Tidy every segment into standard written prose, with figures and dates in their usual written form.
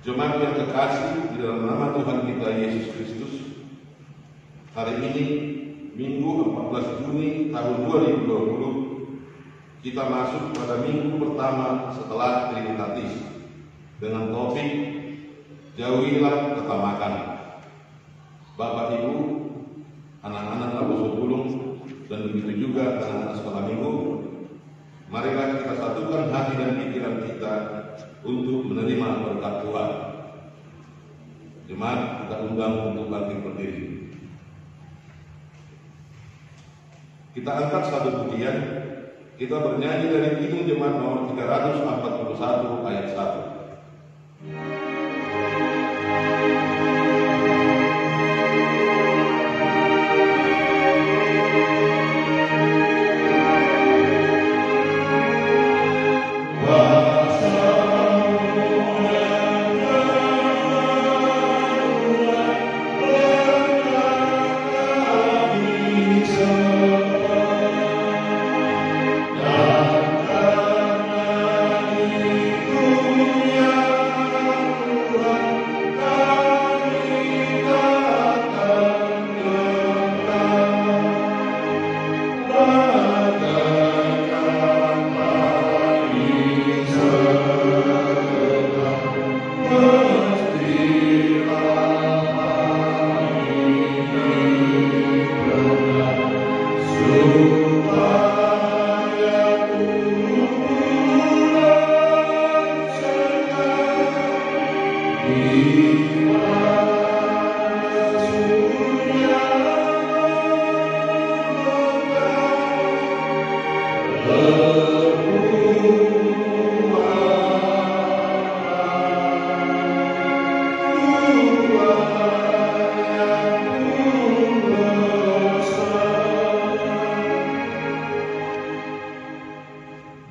Jemaat yang terkasih di dalam nama Tuhan kita Yesus Kristus, hari ini Minggu 14 Juni tahun 2020, kita masuk pada minggu pertama setelah Trinitatis dengan topik jauhilah ketamakan. Bapak Ibu, anak-anak Labu Bulung, dan begitu juga anak-anak sekolah minggu, marilah kita satukan hati dan pikiran kita untuk menerima berkat Tuhan. Jemaat kita undang untuk bangkit berdiri. Kita angkat satu pujian, kita bernyanyi dari Kidung Jemaat nomor 341 ayat 1.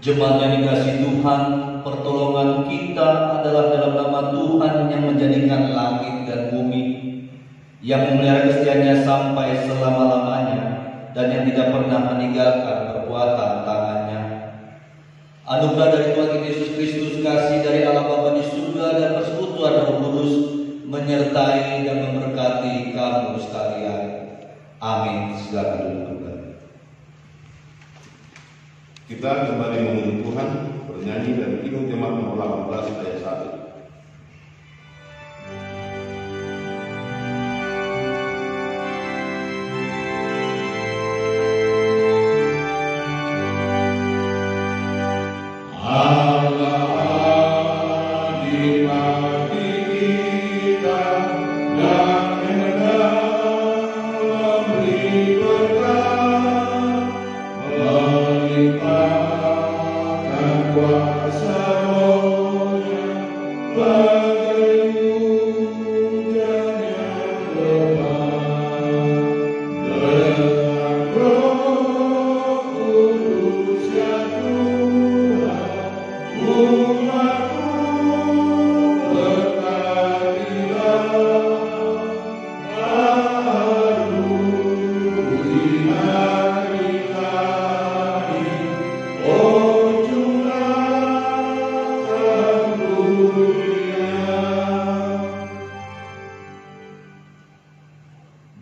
Jemaat yang dikasihi Tuhan, pertolongan kita adalah dalam nama Tuhan yang menjadikan langit dan bumi, yang memelihara kesetiaannya sampai selama-lamanya, dan yang tidak pernah meninggalkan perbuatan tangannya. Anugerah dari Tuhan kita Yesus Kristus, kasih dari Allah Bapa di surga, dan persekutuan Roh Kudus menyertai dan memberkati kamu sekalian. Amin. Silakan duduk kembali. Kita kembali memuji Tuhan, bernyanyi dari Kidung Jemaat nomor 18 ayat 1.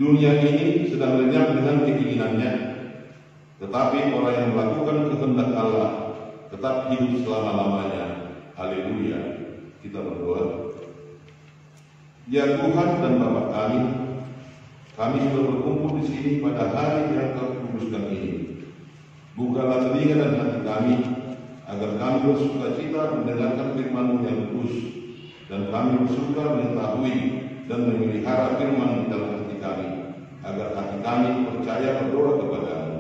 Dunia ini sedang lenyap dengan keinginannya, tetapi orang yang melakukan kehendak Allah tetap hidup selama-lamanya. Haleluya. Kita berdoa. Ya Tuhan dan Bapa kami sudah berkumpul di sini pada hari yang Kau kuduskan ini. Bukalah telinga dan hati kami, agar kami bersukacita mendengarkan firman-Mu yang kudus, dan kami bersuka mengetahui dan memelihara firman di dalam hati kami, agar hati kami percaya berdoa kepadamu.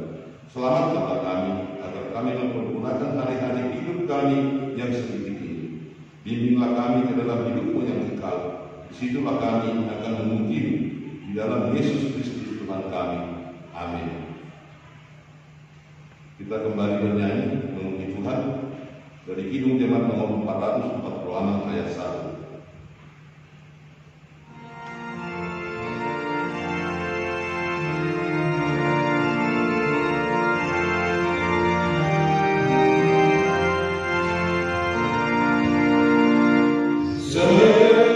Selamatkanlah kami, agar kami mempergunakan hari-hari hidup kami yang sedikit ini. Bimbinglah kami ke dalam hidup-Mu yang kekal. Disitulah kami akan memuji-Mu di dalam Yesus Kristus Tuhan kami. Amin. Kita kembali bernyanyi memuji Tuhan dari Kidung Jemaat nomor 446 ayat 1. Say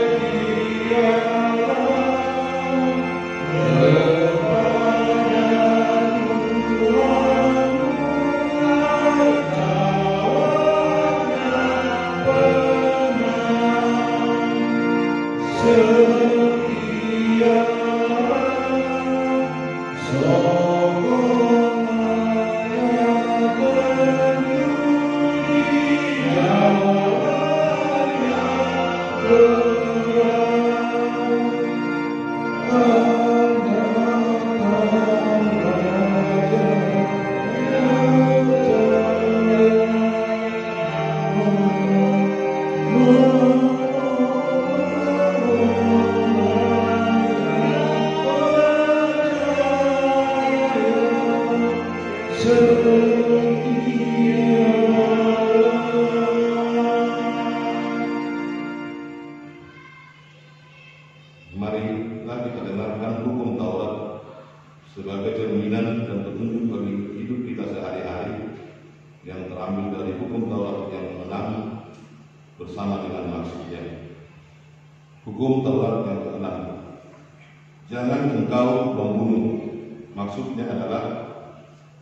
Marilah kita dengarkan hukum Taurat sebagai cerminan dan petunjuk bagi hidup kita sehari-hari yang terambil dari hukum Taurat yang menang bersama dengan maksudnya. Hukum Taurat yang keenam, jangan engkau membunuh. Maksudnya adalah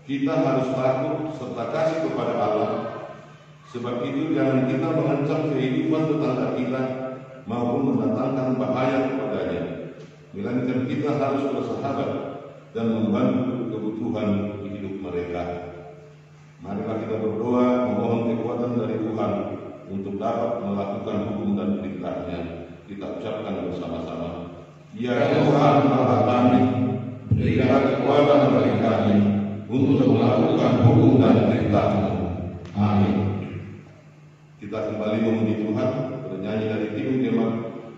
kita harus takut serta kasih kepada Allah. Sebab itu jangan kita mengancam kehidupan tetangga kita maupun mendatangkan bahaya kepadanya, melainkan kita harus bersahabat dan membantu kebutuhan hidup mereka. Marilah kita berdoa memohon kekuatan dari Tuhan untuk dapat melakukan hukum dan perintah-Nya. Kita ucapkan bersama-sama. Ya Tuhan Allah kami, berikan kekuatan bagi kami untuk melakukan hukum dan perintah-Mu. Amin. Kita kembali memuji Tuhan, bernyanyi dari Tim Tema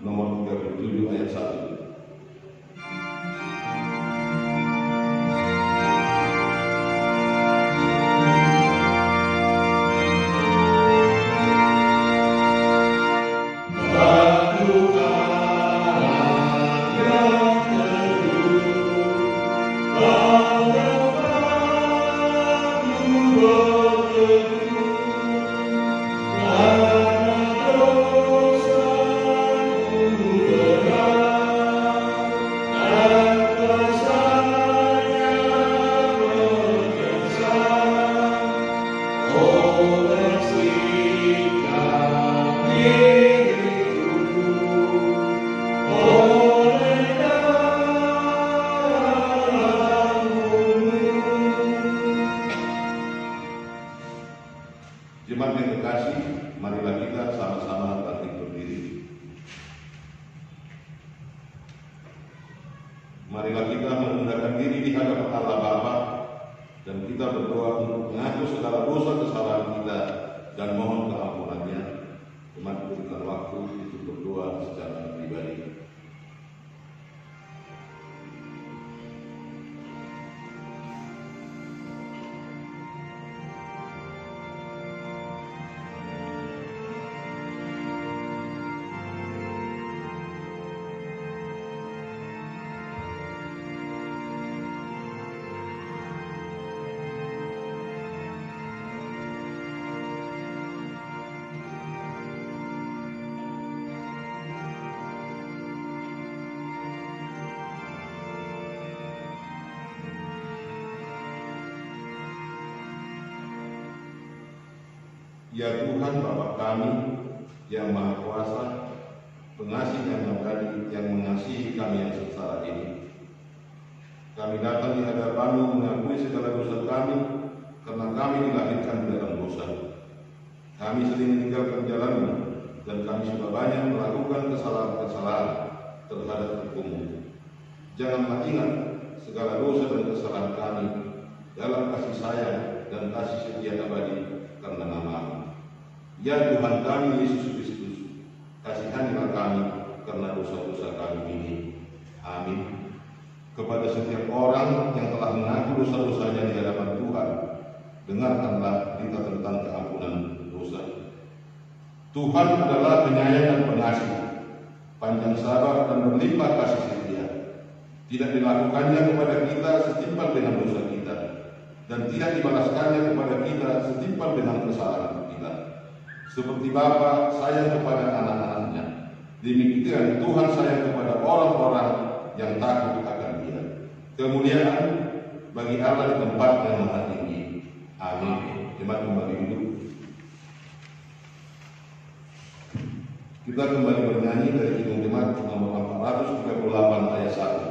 nomor 37 ayat 1. Jemaat yang terkasih, marilah kita sama-sama bangkit berdiri. Marilah kita merendahkan diri di hadapan Allah Bapa dan kita berdoa untuk mengaku segala dosa kesalahan kita dan mohon keampunan-Nya. Jemaat berikan waktu untuk berdoa secara pribadi. Ya Tuhan Bapa kami yang Maha Kuasa, pengasih yang abadi, yang mengasihi kami yang sengsara ini, kami datang di hadapan-Mu mengakui segala dosa kami karena kami dilahirkan di dalam dosa. Kami sering meninggalkan jalan-Mu dan kami sudah banyak melakukan kesalahan-kesalahan terhadap hukum-Mu. Janganlah ingat segala dosa dan kesalahan kami dalam kasih sayang dan kasih setia abadi karena nama-Mu. Ya Tuhan kami Yesus Kristus, kasihanilah kami karena dosa-dosa kami ini. Amin. Kepada setiap orang yang telah mengaku dosa-dosanya di hadapan Tuhan, dengarkanlah berita tentang keampunan dosa. Tuhan adalah penyayang dan pengasih, panjang sabar dan berlimpah kasih setia. Tidak dilakukannya kepada kita setimpal dengan dosa kita, dan tidak dibalaskannya kepada kita setimpal dengan kesalahan kita. Seperti Bapa sayang kepada anak-anaknya, demikian Tuhan sayang kepada orang-orang yang takut akan Dia. Kemuliaan bagi Allah di tempat yang maha tinggi. Amin. Jemaat kembali duduk. Kita kembali bernyanyi dari Kidung Jemaat nomor 438 ayat 1.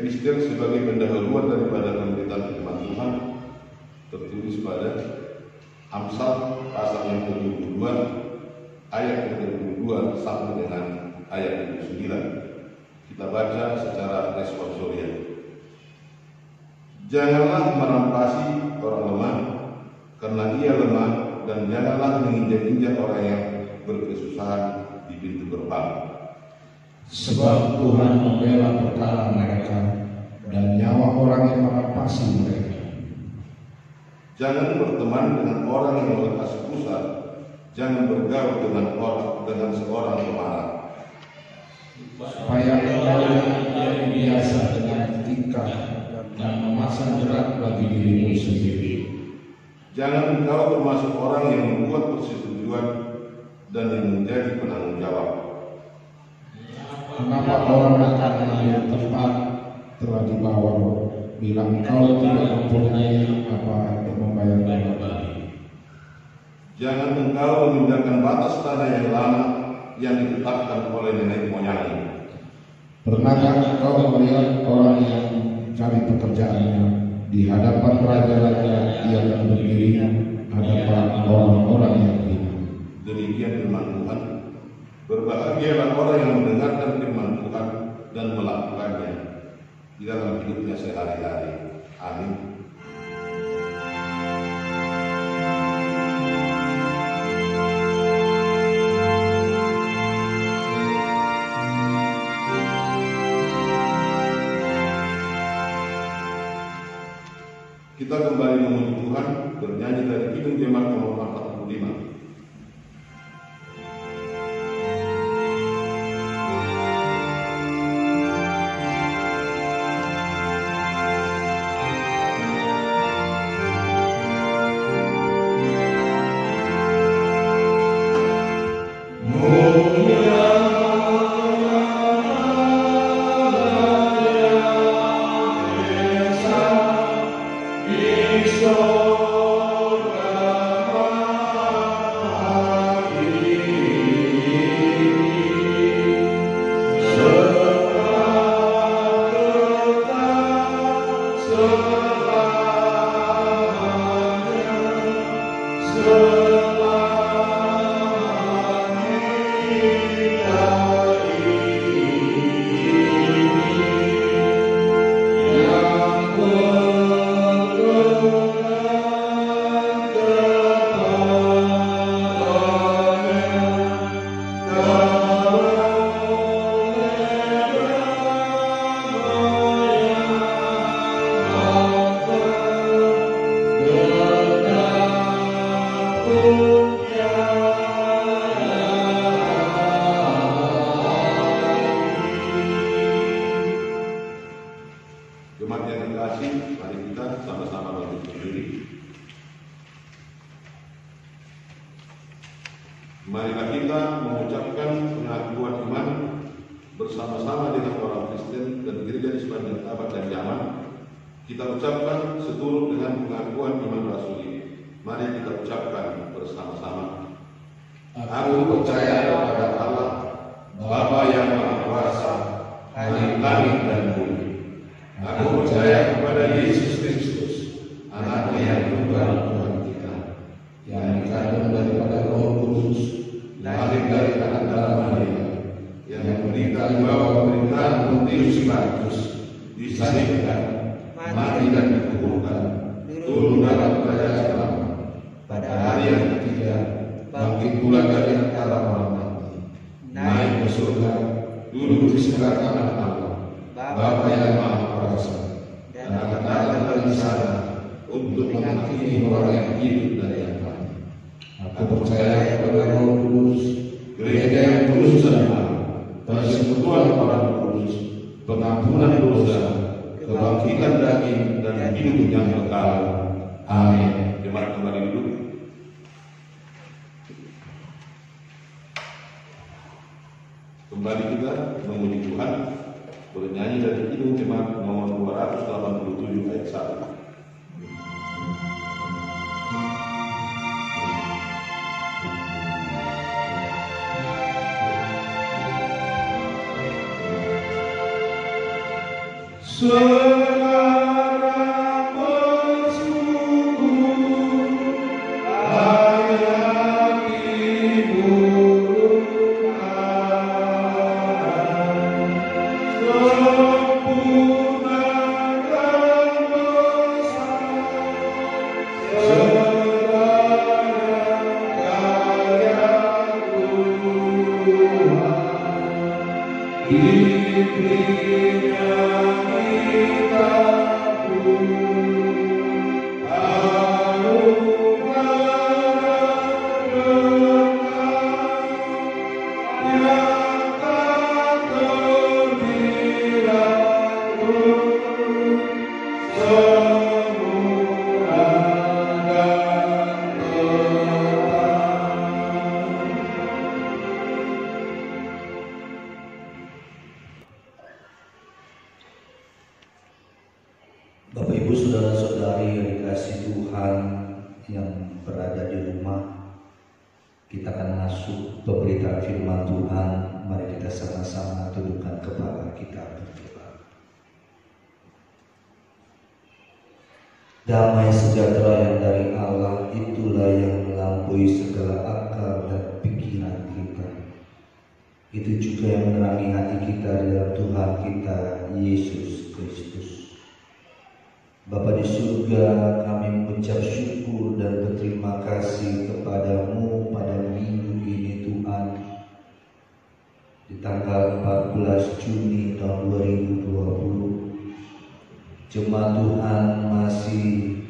Kristen sebagai pendahuluan daripada pemberitaan firman Tuhan tertulis pada Amsal pasal yang ke-22 ayat yang ke-22 sampai dengan ayat yang ke-9. Kita baca secara responsorial. Janganlah merampasi orang lemah karena ia lemah, dan janganlah menginjak-injak orang yang berkesusahan di pintu gerbang. Sebab Tuhan membela perkara mereka dan nyawa orang yang merampasi mereka. Jangan berteman dengan orang yang melepas pusat, jangan bergaul dengan seorang pemarah. Supaya engkau biasa dengan tingkah dan memasang jerat bagi dirimu sendiri. Jangan engkau termasuk orang yang membuat persetujuan dan yang menjadi penanggung jawab. Kenapa orang datang mengambil tempat telah dibawa bila engkau tidak mempunyai apa untuk membayar kembali? Jangan engkau memindahkan batas tanah yang lama yang ditetapkan oleh nenek moyangmu. Pernahkah engkau melihat orang yang cari pekerjaannya di hadapan raja-raja ia akan berdiri hadapan orang-orang yang hina? Demikian firman Tuhan. Berbahagialah orang yang mendengarkan firman Tuhan dan melakukannya di dalam hidupnya sehari-hari. Amin. Kita kembali memuji Tuhan, bernyanyi dari Kidung Jemaat nomor 45. Jemaat yang terkasih, mari kita sama-sama bangkit berdiri. Marilah kita mengucapkan pengakuan iman bersama-sama dengan orang Kristen dan gereja di sepanjang abad dan zaman. Kita ucapkan seturut dengan pengakuan iman rasuli. Mari kita ucapkan bersama-sama. Aku percaya kepada Allah, Bapa yang Maha Kuasa, Hari langit dan bumi. Aku percaya kepada Yesus Kristus, Anaknya yang tunggal Tuhan kita, yang dikandung daripada Roh Kudus, lahir dari anak Maria, yang menderita di bawah pemerintahan Pontius Pilatus, disalibkan, mati dan dikuburkan, turun dalam kerajaan Allah, pada hari yang ketiga bangkit pula dari antara orang mati, naik ke surga, duduk di sebelah kanan Allah, Bapa yang Maha Kuasa, dan akan datang dari sana untuk menghakimi orang yang hidup dan yang mati. Aku percaya kepada Roh Kudus, gereja yang kudus dan benar, persekutuan orang kudus, pengampunan dosa, kebangkitan daging dan hidup yang kekal. Amin. Jemaat kembali duduk. Kembali kita memuji Tuhan, bernyanyi dari Kidung Jemaat nomor 287 ayat 1. Bapak Ibu saudara-saudari yang dikasihi Tuhan yang berada di rumah, kita akan masuk pemberitaan firman Tuhan. Mari kita sama-sama tundukkan kepala kita berdoa. Damai sejahtera yang dari Allah, itulah yang melampaui segala akal dan pikiran kita. Itu juga yang menerangi hati kita di dalam Tuhan kita Yesus Kristus. Bapa di surga, kami mengucap syukur dan berterima kasih kepadamu pada minggu ini Tuhan. Di tanggal 14 Juni tahun 2020, jemaat Tuhan masih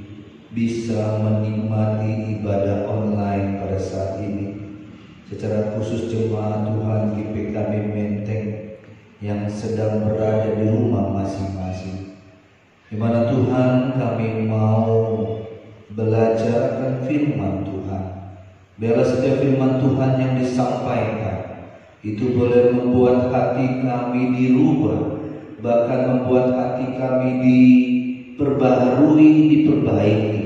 bisa menikmati ibadah online pada saat ini. Secara khusus jemaat Tuhan GPKB Menteng yang sedang berada di rumah masing-masing, di mana Tuhan kami mau belajar akan firman Tuhan. Biarlah setiap firman Tuhan yang disampaikan itu boleh membuat hati kami dirubah, bahkan membuat hati kami diperbaharui, diperbaiki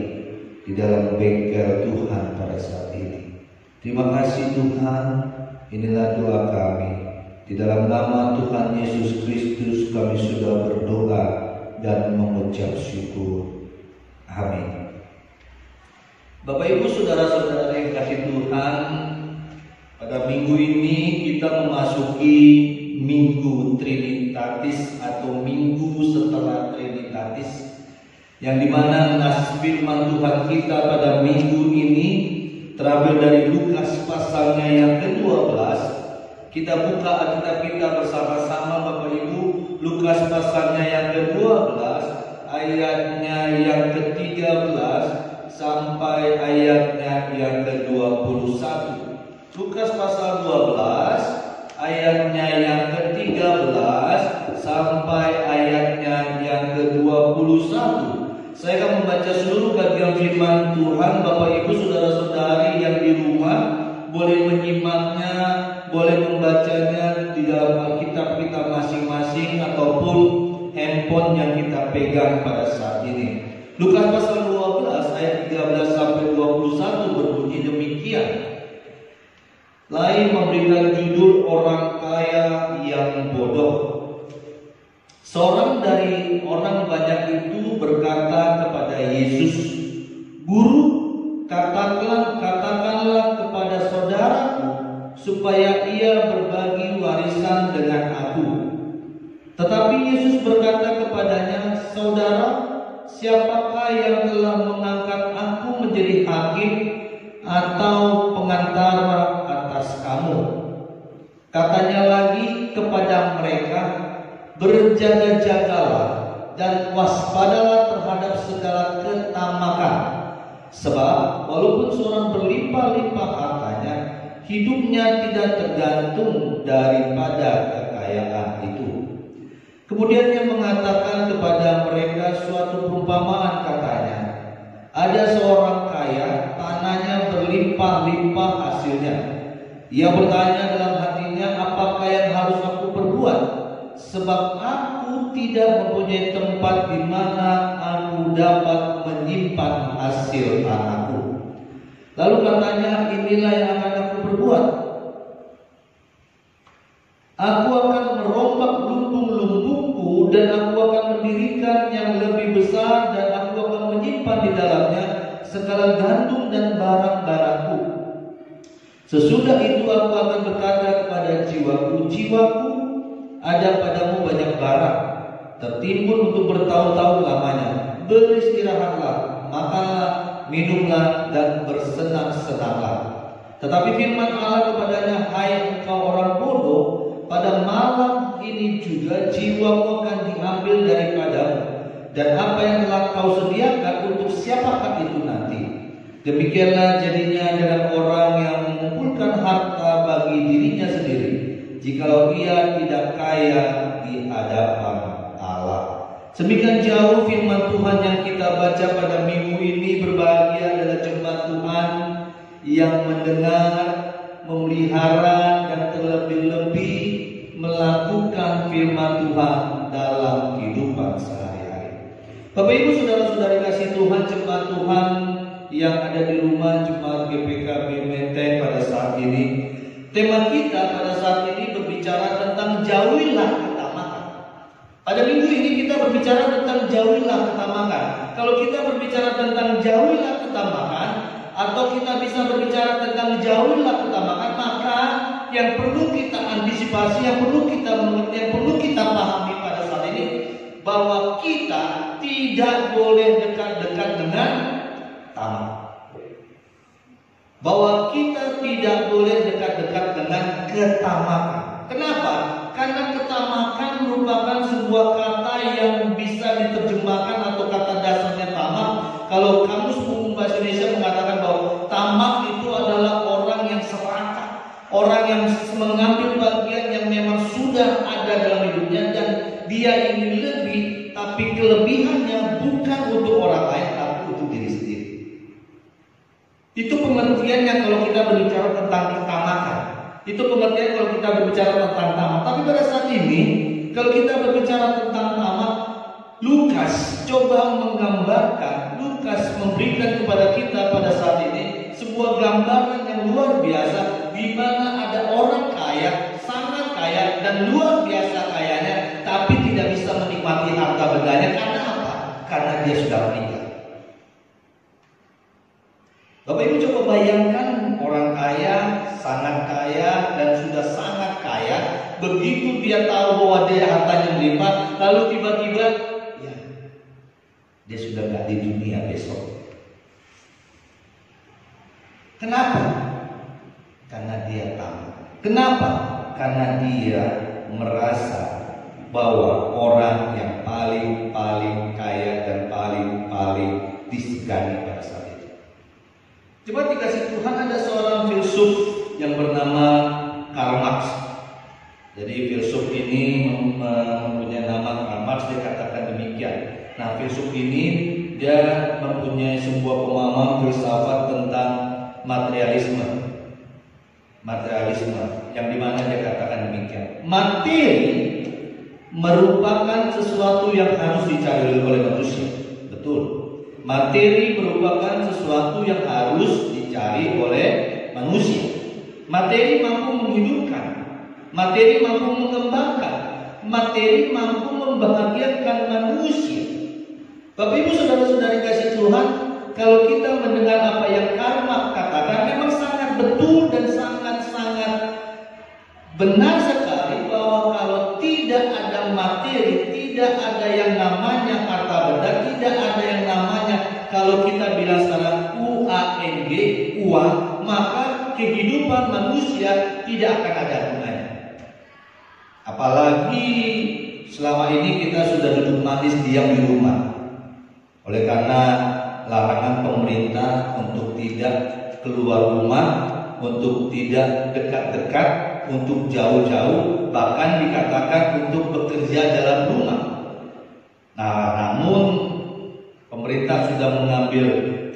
di dalam bengkel Tuhan pada saat ini. Terima kasih Tuhan, inilah doa kami. Di dalam nama Tuhan Yesus Kristus kami sudah berdoa dan mengucap syukur. Amin. Bapak Ibu saudara-saudara yang kasih Tuhan, pada minggu ini kita memasuki Minggu Trinitatis atau Minggu setelah Trinitatis, yang dimana nas firman Tuhan kita pada minggu ini terambil dari Lukas pasalnya yang ke-12. Kita buka Alkitab kita bersama-sama Bapak Ibu. Lukas pasalnya yang ke-12, ayatnya yang ke-13 sampai ayatnya yang ke-21. Lukas pasal 12, ayatnya yang ke-13 sampai ayatnya yang ke-21. Saya akan membaca seluruh bagian firman Tuhan. Bapak Ibu saudara-saudari yang di rumah boleh menyimaknya, boleh membacanya di dalam Alkitab kita masing-masing ataupun handphone yang kita pegang pada saat ini. Lukas pasal 12 ayat 13 sampai 21 berbunyi demikian. Lain memberikan judul orang kaya yang bodoh. Seorang dari orang banyak itu berkata kepada Yesus, "Guru, katakanlah kepada saudaraku supaya ia berbagi warisan dengan aku." Tetapi Yesus berkata kepadanya, "Saudara, siapakah yang telah mengangkat aku menjadi hakim atau pengantara atas kamu?" Katanya lagi kepada mereka, "Berjaga-jagalah dan waspadalah terhadap segala ketamakan. Sebab walaupun seorang berlimpah-limpah hartanya, hidupnya tidak tergantung daripada kekayaan itu." Kemudian ia mengatakan kepada mereka suatu perumpamaan, katanya, "Ada seorang kaya, tanahnya berlimpah-limpah hasilnya. Ia bertanya dalam hatinya, apakah yang harus aku perbuat? Sebab aku tidak mempunyai tempat di mana aku dapat menyimpan hasil tanahku." Lalu katanya, "Inilah yang akan aku perbuat. Aku akan merombak lumbung-lumbungku dan aku akan mendirikan yang lebih besar, dan aku akan menyimpan di dalamnya segala gandum dan barang-barangku. Sesudah itu aku akan berkata kepada jiwaku, jiwaku, ada padamu banyak barang, tertimbun untuk bertahun-tahun lamanya. Beristirahatlah, makanlah, minumlah, dan bersenang-senanglah. Tetapi firman Allah kepadanya, hai engkau orang bodoh, pada malam ini juga jiwamu akan diambil daripadamu, dan apa yang telah kau sediakan untuk siapakah itu nanti? Demikianlah jadinya dengan orang yang mengumpulkan harta bagi dirinya sendiri, jikalau ia tidak kaya di hadapan Allah. Semikian jauh firman Tuhan yang kita baca pada minggu ini. Berbahagia adalah jemaat Tuhan yang mendengar, memelihara, dan terlebih-lebih melakukan firman Tuhan dalam kehidupan sehari-hari. Bapak Ibu saudara-saudari kasih Tuhan, jemaat Tuhan yang ada di rumah, jemaat GPKB Menteng pada saat ini, tema kita pada saat ini berbicara tentang jauhilah ketamakan. Pada minggu ini kita berbicara tentang jauhilah ketamakan. Kalau kita berbicara tentang jauhilah ketamakan, atau kita bisa berbicara tentang jauhilah ketamakan, maka yang perlu kita antisipasi, yang perlu kita mengerti, yang perlu kita pahami pada saat ini, bahwa kita tidak boleh dekat-dekat dengan tamak. Bahwa kita tidak boleh dekat-dekat dengan ketamakan. Kenapa? Karena ketamakan merupakan sebuah kata yang bisa diterjemahkan, atau kata dasarnya tamak. Kalau Kamus Umum Bahasa Indonesia mengatakan bahwa tamak itu adalah orang yang serakah, orang yang mengambil bagian yang memang sudah ada dalam hidupnya, dan dia ingin lebih, tapi kelebihannya bukan untuk orang lain, tapi untuk diri sendiri. Itu pengertiannya kalau kita berbicara tentang ketamakan. Itu pengertian kalau kita berbicara tentang tamak. Tapi pada saat ini, kalau kita berbicara tentang tamak, Lukas coba menggambarkan, Lukas memberikan kepada kita pada saat ini sebuah gambaran yang luar biasa, di mana ada orang kaya, sangat kaya dan luar biasa kayanya, tapi tidak bisa menikmati harta bendanya. Karena apa? Karena dia sudah meninggal. Bapak Ibu coba bayangkan orang kaya, sangat kaya, dan sudah sangat kaya. Begitu dia tahu bahwa dia hartanya melimpah, lalu tiba-tiba ya, dia sudah gak di dunia besok. Kenapa? Karena dia tamak. Kenapa? Karena dia merasa bahwa orang yang paling kaya dan paling disegani pada saat itu. Coba dikasih Tuhan, ada seorang filsuf yang bernama Karl Marx. Jadi filsuf ini mempunyai nama Karl Marx, dia katakan demikian. Nah, filsuf ini dia mempunyai sebuah pemahaman filsafat tentang materialisme, yang dimana dia katakan demikian. Materi merupakan sesuatu yang harus dicari oleh manusia. Betul. Materi merupakan sesuatu yang harus dicari oleh manusia. Materi mampu menghidupkan, materi mampu mengembangkan, materi mampu membahagiakan manusia. Bapak Ibu saudara-saudari kasih Tuhan, kalau kita mendengar apa yang Karl Marx katakan, memang sangat betul dan sangat-sangat benar sekali, bahwa kalau tidak ada materi, tidak ada yang namanya harta benda, tidak ada yang namanya, kalau kita bilang sekarang UANG, uang, maka kehidupan manusia tidak akan ada gunanya. Apalagi selama ini kita sudah duduk manis diam di rumah, oleh karena larangan pemerintah untuk tidak keluar rumah, untuk tidak dekat-dekat, untuk jauh-jauh, bahkan dikatakan untuk bekerja dalam rumah. Nah, namun pemerintah sudah mengambil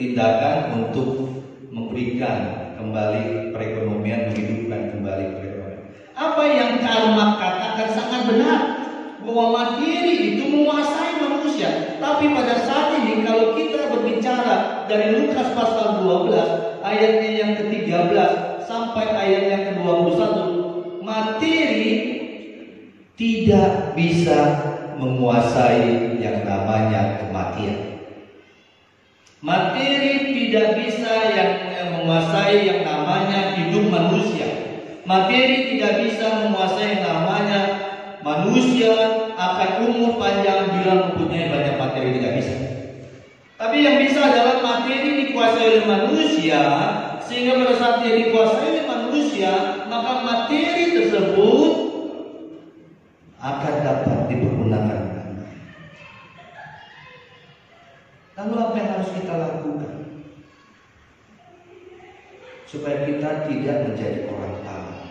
tindakan untuk memberikan kembali perekonomian, menghidupkan kembali perekonomian. Apa yang Karl Marx katakan sangat benar, bahwa materi itu menguasai manusia. Tapi pada saat ini kalau kita berbicara dari Lukas pasal 12 ayatnya yang ke-13 sampai ayat yang ke-21, materi tidak bisa menguasai yang namanya kematian. Materi tidak bisa yang menguasai yang namanya hidup manusia. Materi tidak bisa menguasai yang namanya manusia akan umur panjang bila mempunyai banyak materi, tidak bisa. Tapi yang bisa adalah materi dikuasai oleh manusia, sehingga pada saat dia dikuasai oleh manusia, maka materi tersebut akan dapat dipergunakan. Lalu apa yang harus kita lakukan supaya kita tidak menjadi orang tamak,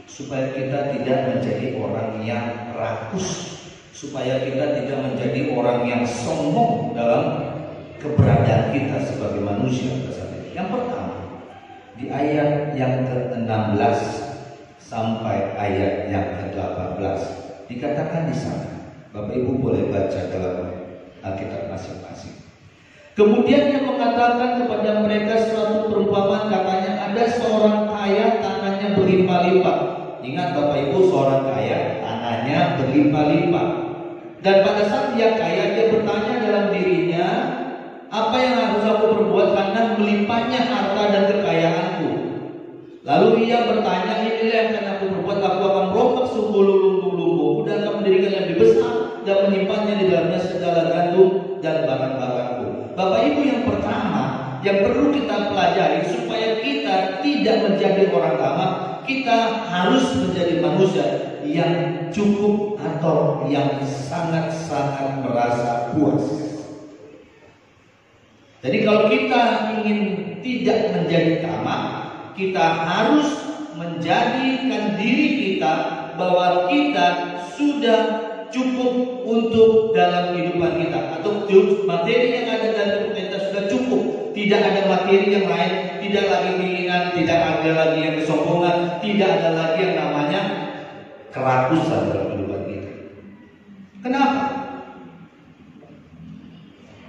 supaya kita tidak menjadi orang yang rakus, supaya kita tidak menjadi orang yang sombong dalam keberadaan kita sebagai manusia? Yang pertama, di ayat yang ke-16 sampai ayat yang ke-18 dikatakan di sana. Bapak Ibu boleh baca dalam Alkitab masing-masing. Kemudian dia mengatakan kepada mereka suatu perumpamaan, katanya, ada seorang kaya tanahnya berlimpah-limpah. Ingat Bapak Ibu, seorang kaya tanahnya berlimpah-limpah. Dan pada saat dia kaya, dia bertanya dalam dirinya, apa yang harus aku perbuat karena melimpahnya harta dan kekayaanku? Lalu ia bertanya, inilah yang akan aku perbuat, aku akan merombak sumbu lumbung-lumbungku dan akan mendirikan yang lebih besar dan menyimpannya di dalamnya segala gandum dan barang-barangku. Bapak Ibu, yang pertama yang perlu kita pelajari supaya kita tidak menjadi orang tamak, kita harus menjadi manusia yang cukup atau yang sangat-sangat merasa puas. Jadi kalau kita ingin tidak menjadi tamak, kita harus menjadikan diri kita bahwa kita sudah cukup untuk dalam kehidupan kita, atau materi yang ada dalam hidup kita sudah cukup. Tidak ada materi yang lain, tidak lagi keinginan, tidak ada lagi yang kesombongan, tidak ada lagi yang namanya kerakusan dalam kehidupan kita. Kenapa?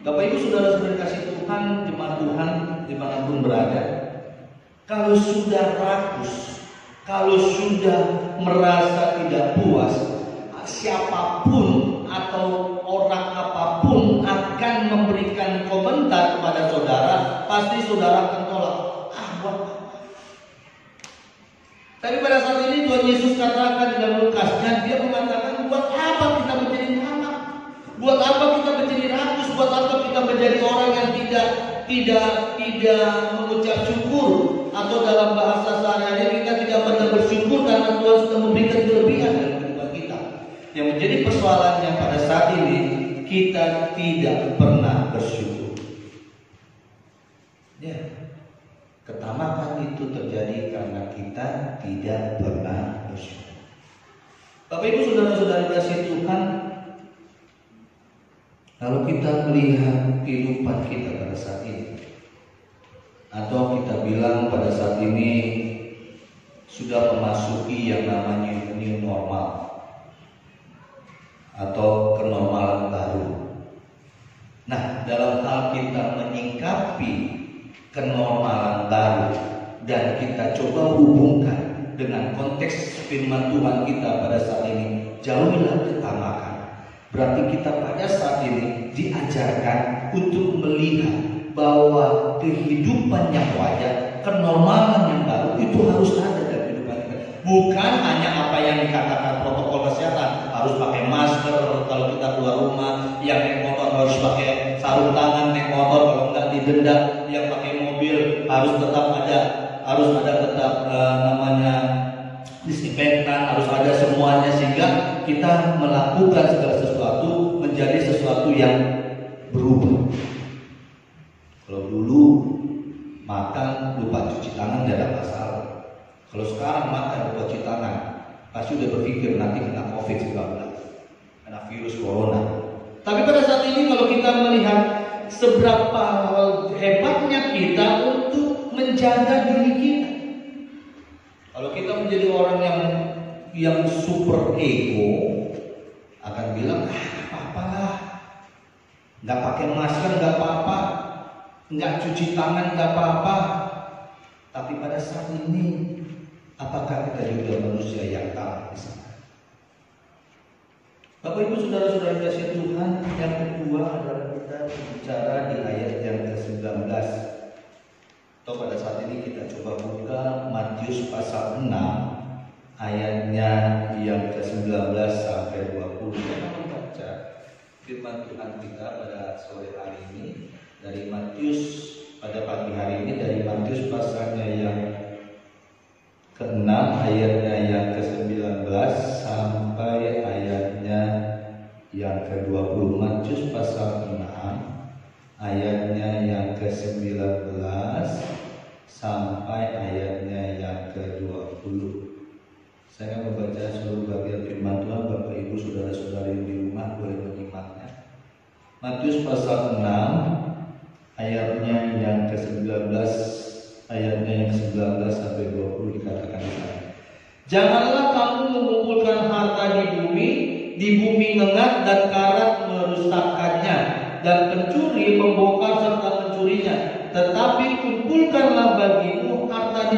Bapak Ibu saudara-saudara kasih Tuhan, jemaat Tuhan dimanapun berada, kalau sudah rakus, kalau sudah merasa tidak puas, siapapun atau orang apapun akan memberikan komentar kepada saudara, pasti saudara akan tolak. Buat apa? Tapi pada saat ini Tuhan Yesus katakan dalam Lukasnya, dia mengatakan, buat apa kita menjadi tamak? Buat apa kita menjadi rakus? Buat apa kita menjadi orang yang tidak mengucap syukur? Atau dalam bahasa sehari-hari kita tidak pernah bersyukur karena Tuhan sudah memberikan kelebihan dalam kehidupan kita. Yang menjadi persoalannya pada saat ini, kita tidak pernah bersyukur. Ya, ketamakan itu terjadi karena kita tidak pernah bersyukur. Bapak Ibu saudara-saudara kasih Tuhan, kalau kita melihat kehidupan kita pada saat ini, atau kita bilang pada saat ini sudah memasuki yang namanya new normal atau kenormalan baru. Nah, dalam hal kita menyikapi kenormalan baru dan kita coba hubungkan dengan konteks firman Tuhan kita pada saat ini, jauhilah ketamakan. Berarti kita pada saat ini diajarkan untuk melihat bahwa kehidupan yang wajar, kenormalan yang baru itu harus ada dalam kehidupan kita. Bukan hanya apa yang dikatakan protokol kesehatan, harus pakai masker kalau kita keluar rumah, yang naik motor harus pakai sarung tangan, naik motor kalau enggak didenda, yang pakai mobil harus ada tetap namanya disinfektan, harus ada semuanya, sehingga kita melakukan segala sesuatu menjadi sesuatu yang berubah. Kalau dulu makan lupa cuci tangan tidak ada masalah. Kalau sekarang makan lupa cuci tangan, pasti udah berpikir nanti kena COVID-19, kena virus corona. Tapi pada saat ini kalau kita melihat seberapa hebatnya kita untuk menjaga diri kita. Kalau kita menjadi orang yang super ego, akan bilang apa-apa lah, nggak pakai masker nggak apa-apa, nggak cuci tangan nggak apa-apa. Tapi pada saat ini, apakah kita juga manusia yang tamak di sana? Bapak Ibu Saudara-saudara kasih Tuhan, yang kedua adalah kita bicara di ayat yang ke-19. Atau pada saat ini kita coba buka Matius pasal 6 ayatnya yang ke-19 sampai 20. Kita membaca firman Tuhan kita pada sore hari ini dari Matius, pada pagi hari ini dari Matius pasalnya yang ke-6 ayatnya yang ke-19 sampai ayatnya yang ke-20. Matius pasal 6 ayatnya yang ke-19 sampai ayatnya yang ke-20. Saya akan membaca seluruh bagian firman Tuhan. Bapak Ibu Saudara-saudari di rumah boleh menyimaknya. Matius pasal 6 ayatnya yang ke-19 ayatnya yang ke-19 sampai 20 dikatakan begini. Janganlah kamu mengumpulkan harta di bumi ngengat dan karat merusakkannya, dan pencuri membongkar serta mencurinya. Tetapi kumpulkanlah bagimu harta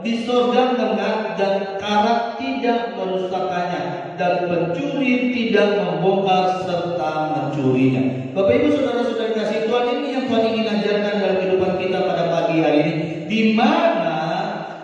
di sorga ngengat dan karat tidak merusakkannya, dan pencuri tidak membongkar serta mencurinya. Bapak Ibu Saudara-saudari kasih Tuhan, ini yang Tuhan ingin ajarkan dalam kehidupan kita pada pagi hari ini, di mana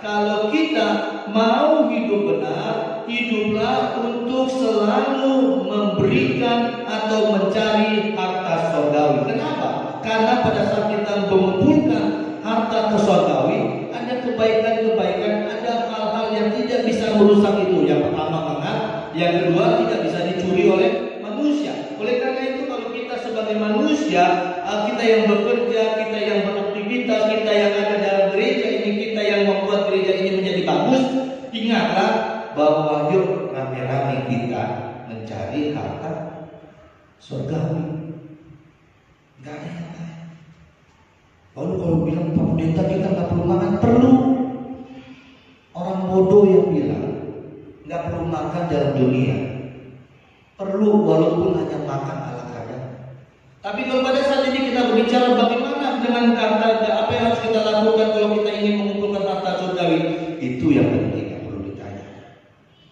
kalau kita mau hidup benar, hiduplah untuk selalu memberikan atau mencari harta surgawi. Kenapa? Karena pada saat kita mengumpulkan harta surgawi, ada kebaikan-kebaikan, ada hal-hal yang tidak bisa merusak itu. Yang pertama mengat, yang kedua tidak bisa dicuri oleh manusia. Oleh karena itu kalau kita sebagai manusia, kita yang bekerja, kita yang beraktivitas, kita yang ada dalam gereja ini, kita yang membuat gereja ini menjadi bagus, ingatlah bahwa yuk rame-rame kita mencari harta surgawi. Gak ada yang lain. Lalu kalau bilang Pak Pendeta kita gak perlu makan, perlu. Orang bodoh yang bilang gak perlu makan dalam dunia, perlu walaupun hanya makan ala kadar. Tapi kalau pada saat ini kita berbicara bagaimana dengan kata apa yang harus kita lakukan kalau kita ingin mengumpulkan harta surgawi, itu yang penting yang perlu ditanya.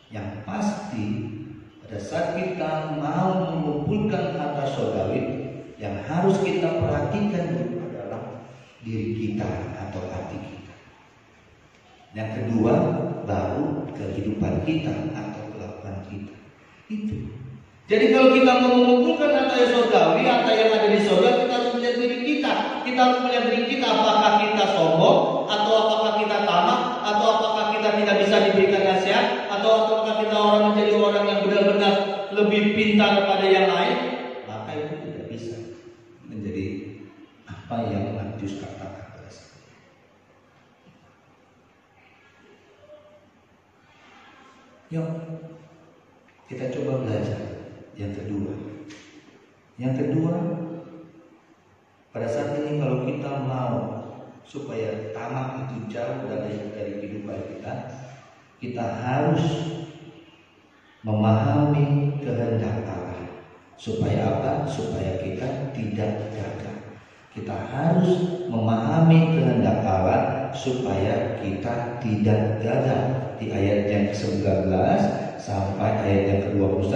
Yang pasti pada saat kita mau mengumpulkan harta surgawi, yang harus kita perhatikan adalah diri kita atau hati kita. Yang kedua baru kehidupan kita atau kelakuan kita. Itu. Jadi kalau kita mau mengumpulkan harta surgawi, harta yang ada di surga, kita harus melihat diri kita. Kita harus melihat diri kita, apakah kita sombong, atau apakah kita tamak, atau apakah kita tidak bisa diberikan nasihat, atau apakah kita orang menjadi orang yang benar-benar lebih pintar daripada yang lain. Maka itu tidak bisa menjadi apa yang Matius katakan pada saat ini. Yuk, kita coba belajar. Yang kedua, pada saat ini kalau kita mau supaya tamak itu jauh dari kehidupan kita harus memahami kehendak Allah. Supaya apa? Supaya kita tidak gagal. Kita harus memahami kehendak Allah supaya kita tidak gagal. Di ayat yang ke-19 sampai ayat yang ke-21.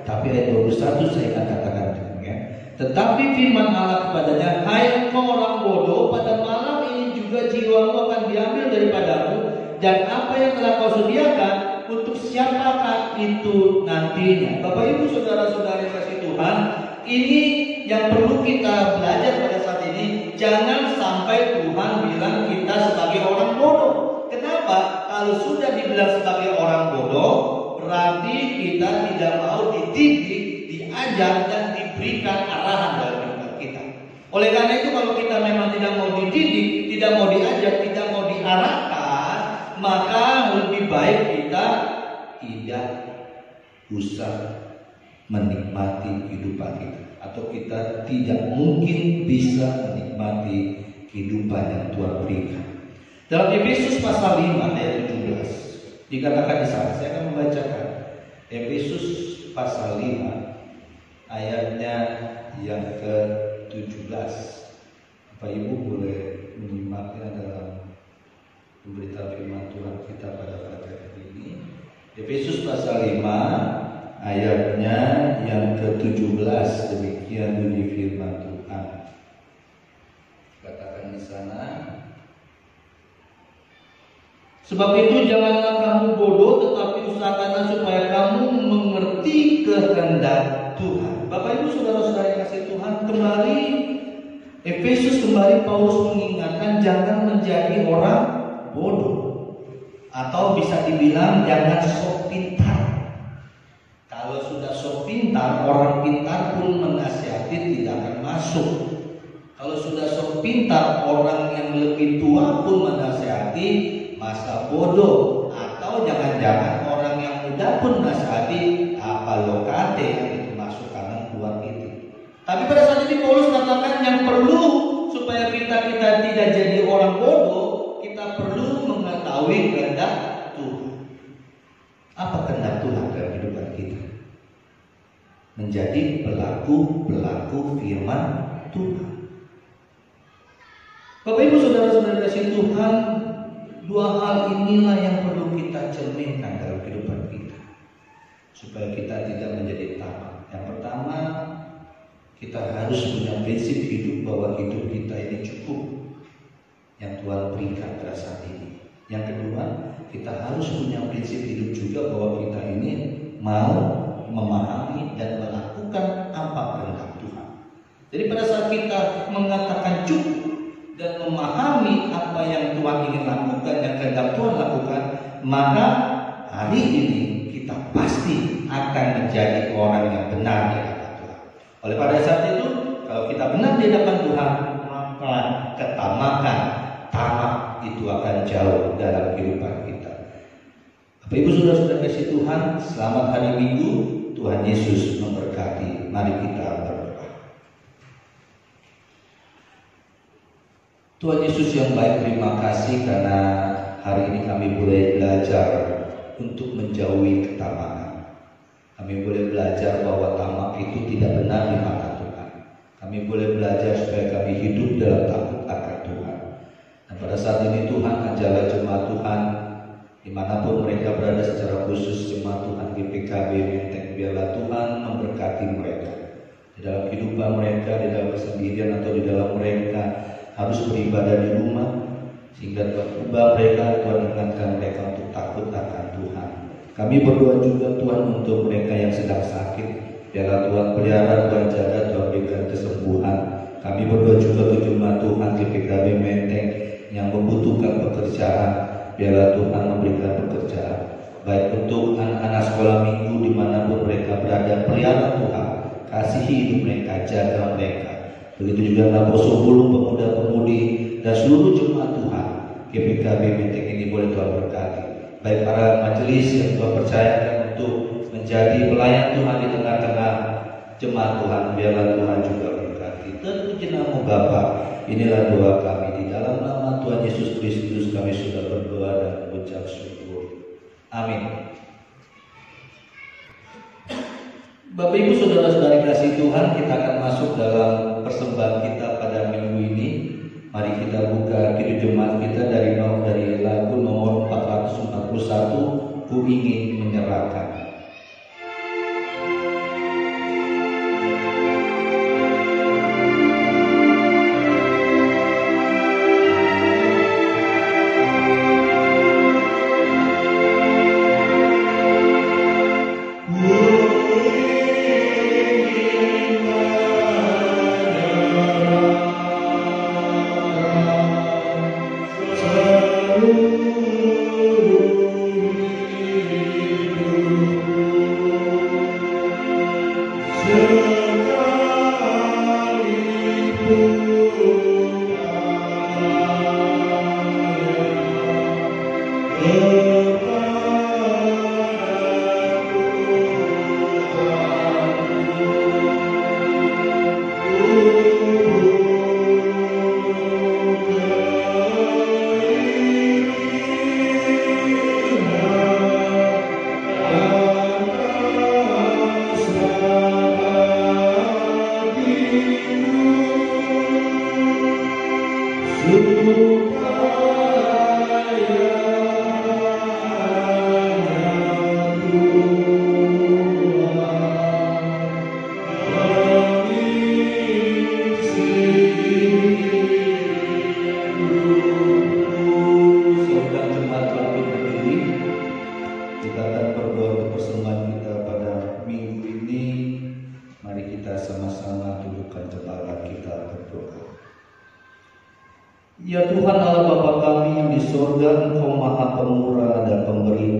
Tapi ayat 21 saya akan katakan demikian. Tetapi firman Allah kepadanya, hai kau orang bodoh, pada malam ini juga jiwamu akan diambil daripadamu, dan apa yang telah kau sediakan untuk siapakah itu nantinya. Bapak Ibu Saudara-saudari kasih Tuhan, ini yang perlu kita belajar pada saat ini. Jangan sampai Tuhan bilang kita sebagai orang bodoh. Kenapa? Kalau sudah dibilang sebagai orang bodoh, berarti kita tidak mau dididik, diajar, dan diberikan arahan dalam kehidupan kita. Oleh karena itu kalau kita memang tidak mau dididik, tidak mau diajar, tidak mau diarahkan, maka lebih baik kita tidak usah menikmati kehidupan kita, atau kita tidak mungkin bisa menikmati kehidupan yang Tuhan berikan. Dalam Efesus pasal 5 ayat 17 dikatakan di sana, saya akan membacakan Efesus pasal 5 ayatnya yang ke-17. Bapak Ibu boleh menyimaknya dalam pemberitaan firman Tuhan kita pada pagi hari ini. Efesus pasal 5 ayatnya yang ke-17. Demikian bunyi firman Tuhan. Katakan di sana, sebab itu janganlah kamu bodoh, tetapi usahakanlah supaya kamu mengerti kehendak Tuhan. Bapak Ibu saudara-saudara yang kasih Tuhan, kembali Efesus, kembali Paulus mengingatkan jangan menjadi orang bodoh, atau bisa dibilang jangan sok pintar. Kalau sudah sok pintar, orang pintar pun menasihati tidak akan masuk. Kalau sudah sok pintar, orang yang lebih tua pun menasihati masa bodoh. Atau jangan-jangan orang yang muda pun menasihati apa lokate yang itu masuk kanan keluar itu. Tapi pada saat ini Paulus katakan yang perlu supaya kita tidak jadi orang bodoh, kita perlu mengetahui kehendak Tuhan. Apa kehendak Tuhan dalam kehidupan kita? Menjadi pelaku firman Tuhan. Bapak Ibu saudara-saudara kasih Tuhan, dua hal inilah yang perlu kita cerminkan dalam kehidupan kita, supaya kita tidak menjadi tamak. Yang pertama, kita harus punya prinsip hidup bahwa hidup kita ini cukup yang Tuhan berikan pada saat ini. Yang kedua, kita harus punya prinsip hidup juga bahwa kita ini mau memahami dan melakukan apa kehendak Tuhan. Jadi pada saat kita mengatakan cukup dan memahami apa yang Tuhan ingin lakukan, yang kehendak Tuhan lakukan, maka hari ini kita pasti akan menjadi orang yang benar di hadapan Tuhan. Oleh pada saat itu, kalau kita benar di hadapan Tuhan, maka ketamakan, tamak itu akan jauh dalam kehidupan kita. Bapak Ibu saudara-saudara kasih Tuhan, selamat hari Minggu. Tuhan Yesus memberkati. Mari kita berdoa. Tuhan Yesus yang baik, terima kasih karena hari ini kami boleh belajar untuk menjauhi ketamakan. Kami boleh belajar bahwa tamak itu tidak benar di mata Tuhan. Kami boleh belajar supaya kami hidup dalam takut akan Tuhan. Dan pada saat ini Tuhan, ajarlah jemaat Tuhan dimanapun mereka berada, secara khusus jemaat Tuhan GPKB Menteng, biarlah Tuhan memberkati mereka di dalam kehidupan mereka, di dalam kesendirian atau di dalam mereka harus beribadah di rumah, sehingga Tuhan ubah mereka, Tuhan ingatkan mereka untuk takut akan Tuhan. Kami berdoa juga Tuhan untuk mereka yang sedang sakit, biarlah Tuhan pelihara, Tuhan jaga, Tuhan berikan kesembuhan. Kami berdoa juga untuk jemaat Tuhan GPKB Menteng yang membutuhkan pekerjaan, biarlah Tuhan memberikan pekerjaan. Baik untuk anak-anak sekolah minggu dimanapun mereka berada, pelihara Tuhan, kasihi hidup mereka, jaga mereka. Begitu juga anak Bosobulu, pemuda-pemudi dan seluruh jemaat Tuhan GPKB Menteng ini boleh Tuhan berkati. Baik para majelis yang Tuhan percayakan untuk menjadi pelayan Tuhan di tengah-tengah jemaat Tuhan, biarlah Tuhan juga berkati. Terpuji nama Bapa, inilah doa kami di dalam nama Tuhan Yesus Kristus kami sudah berdoa dan mengucap syukur. Amin. Bapak Ibu saudara-saudari kasih Tuhan, kita akan masuk dalam persembahan kita pada minggu ini. Mari kita buka kidung jemaat kita dari lagu nomor 441, Ku Ingin Menyerahkan. Seluruh hidup berdoa untuk persembahan kita pada minggu ini. Mari kita sama-sama tundukkan kepala kita berdoa. Ya Tuhan Allah Bapa kami yang di surga, Engkau Maha Pemurah dan Pemberi.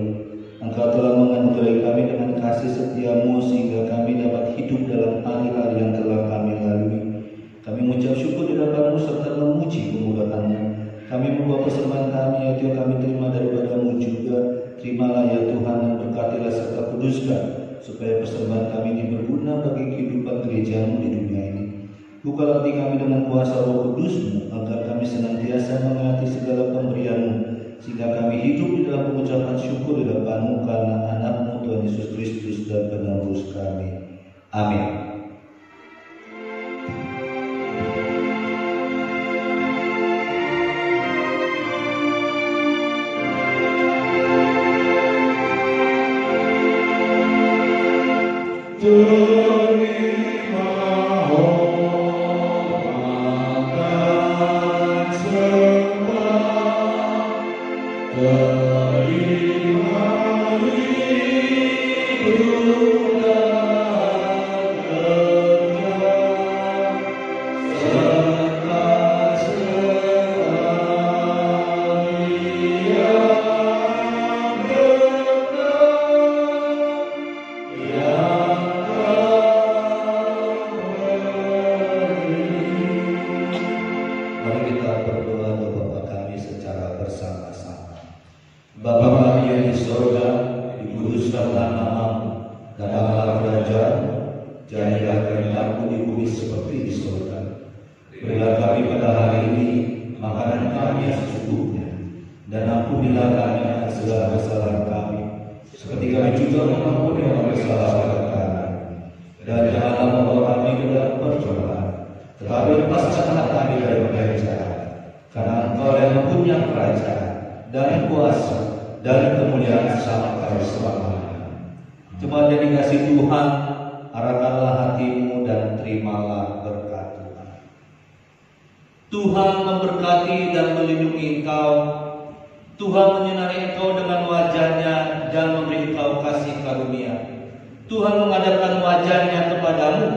Engkau telah menganugerahi kami dengan kasih setia-Mu sehingga kami dapat hidup dalam hari-hari yang telah kami lalui. Kami mengucap syukur di hadapan-Mu serta memuji kemurahan-Mu. Kami membawa persembahan kami, ya Tuhan, kami terima daripada-Mu juga. Terimalah ya Tuhan dan berkatilah serta kuduskan, supaya persembahan kami ini berguna bagi kehidupan gereja-Mu di dunia ini. Bukalah hati kami dengan kuasa Roh Kudus-Mu, agar kami senantiasa menghayati segala pemberian-Mu, sehingga kami hidup di dalam pengucapan syukur di hadapan-Mu karena anak-Mu Tuhan Yesus Kristus dan penebus kami. Amin. Jemaat yang dikasihi Tuhan, arahkanlah hatimu dan terimalah berkat Tuhan. Tuhan memberkati dan melindungi engkau. Tuhan menyinari engkau dengan wajah-Nya dan memberi engkau kasih karunia. Tuhan menghadapkan wajah-Nya kepadamu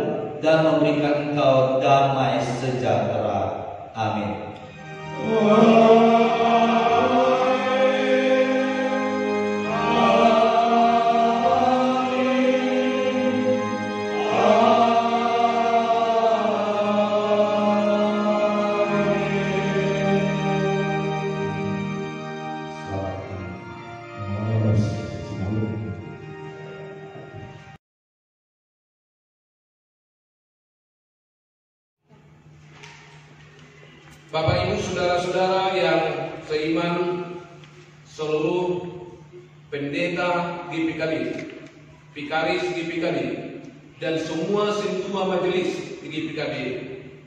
dan memberikan engkau damai sejahtera. Amin. Bapak Ibu saudara-saudara yang seiman, seluruh pendeta GPKB, Pikaris GPKB, dan semua sentua majelis di GPKB,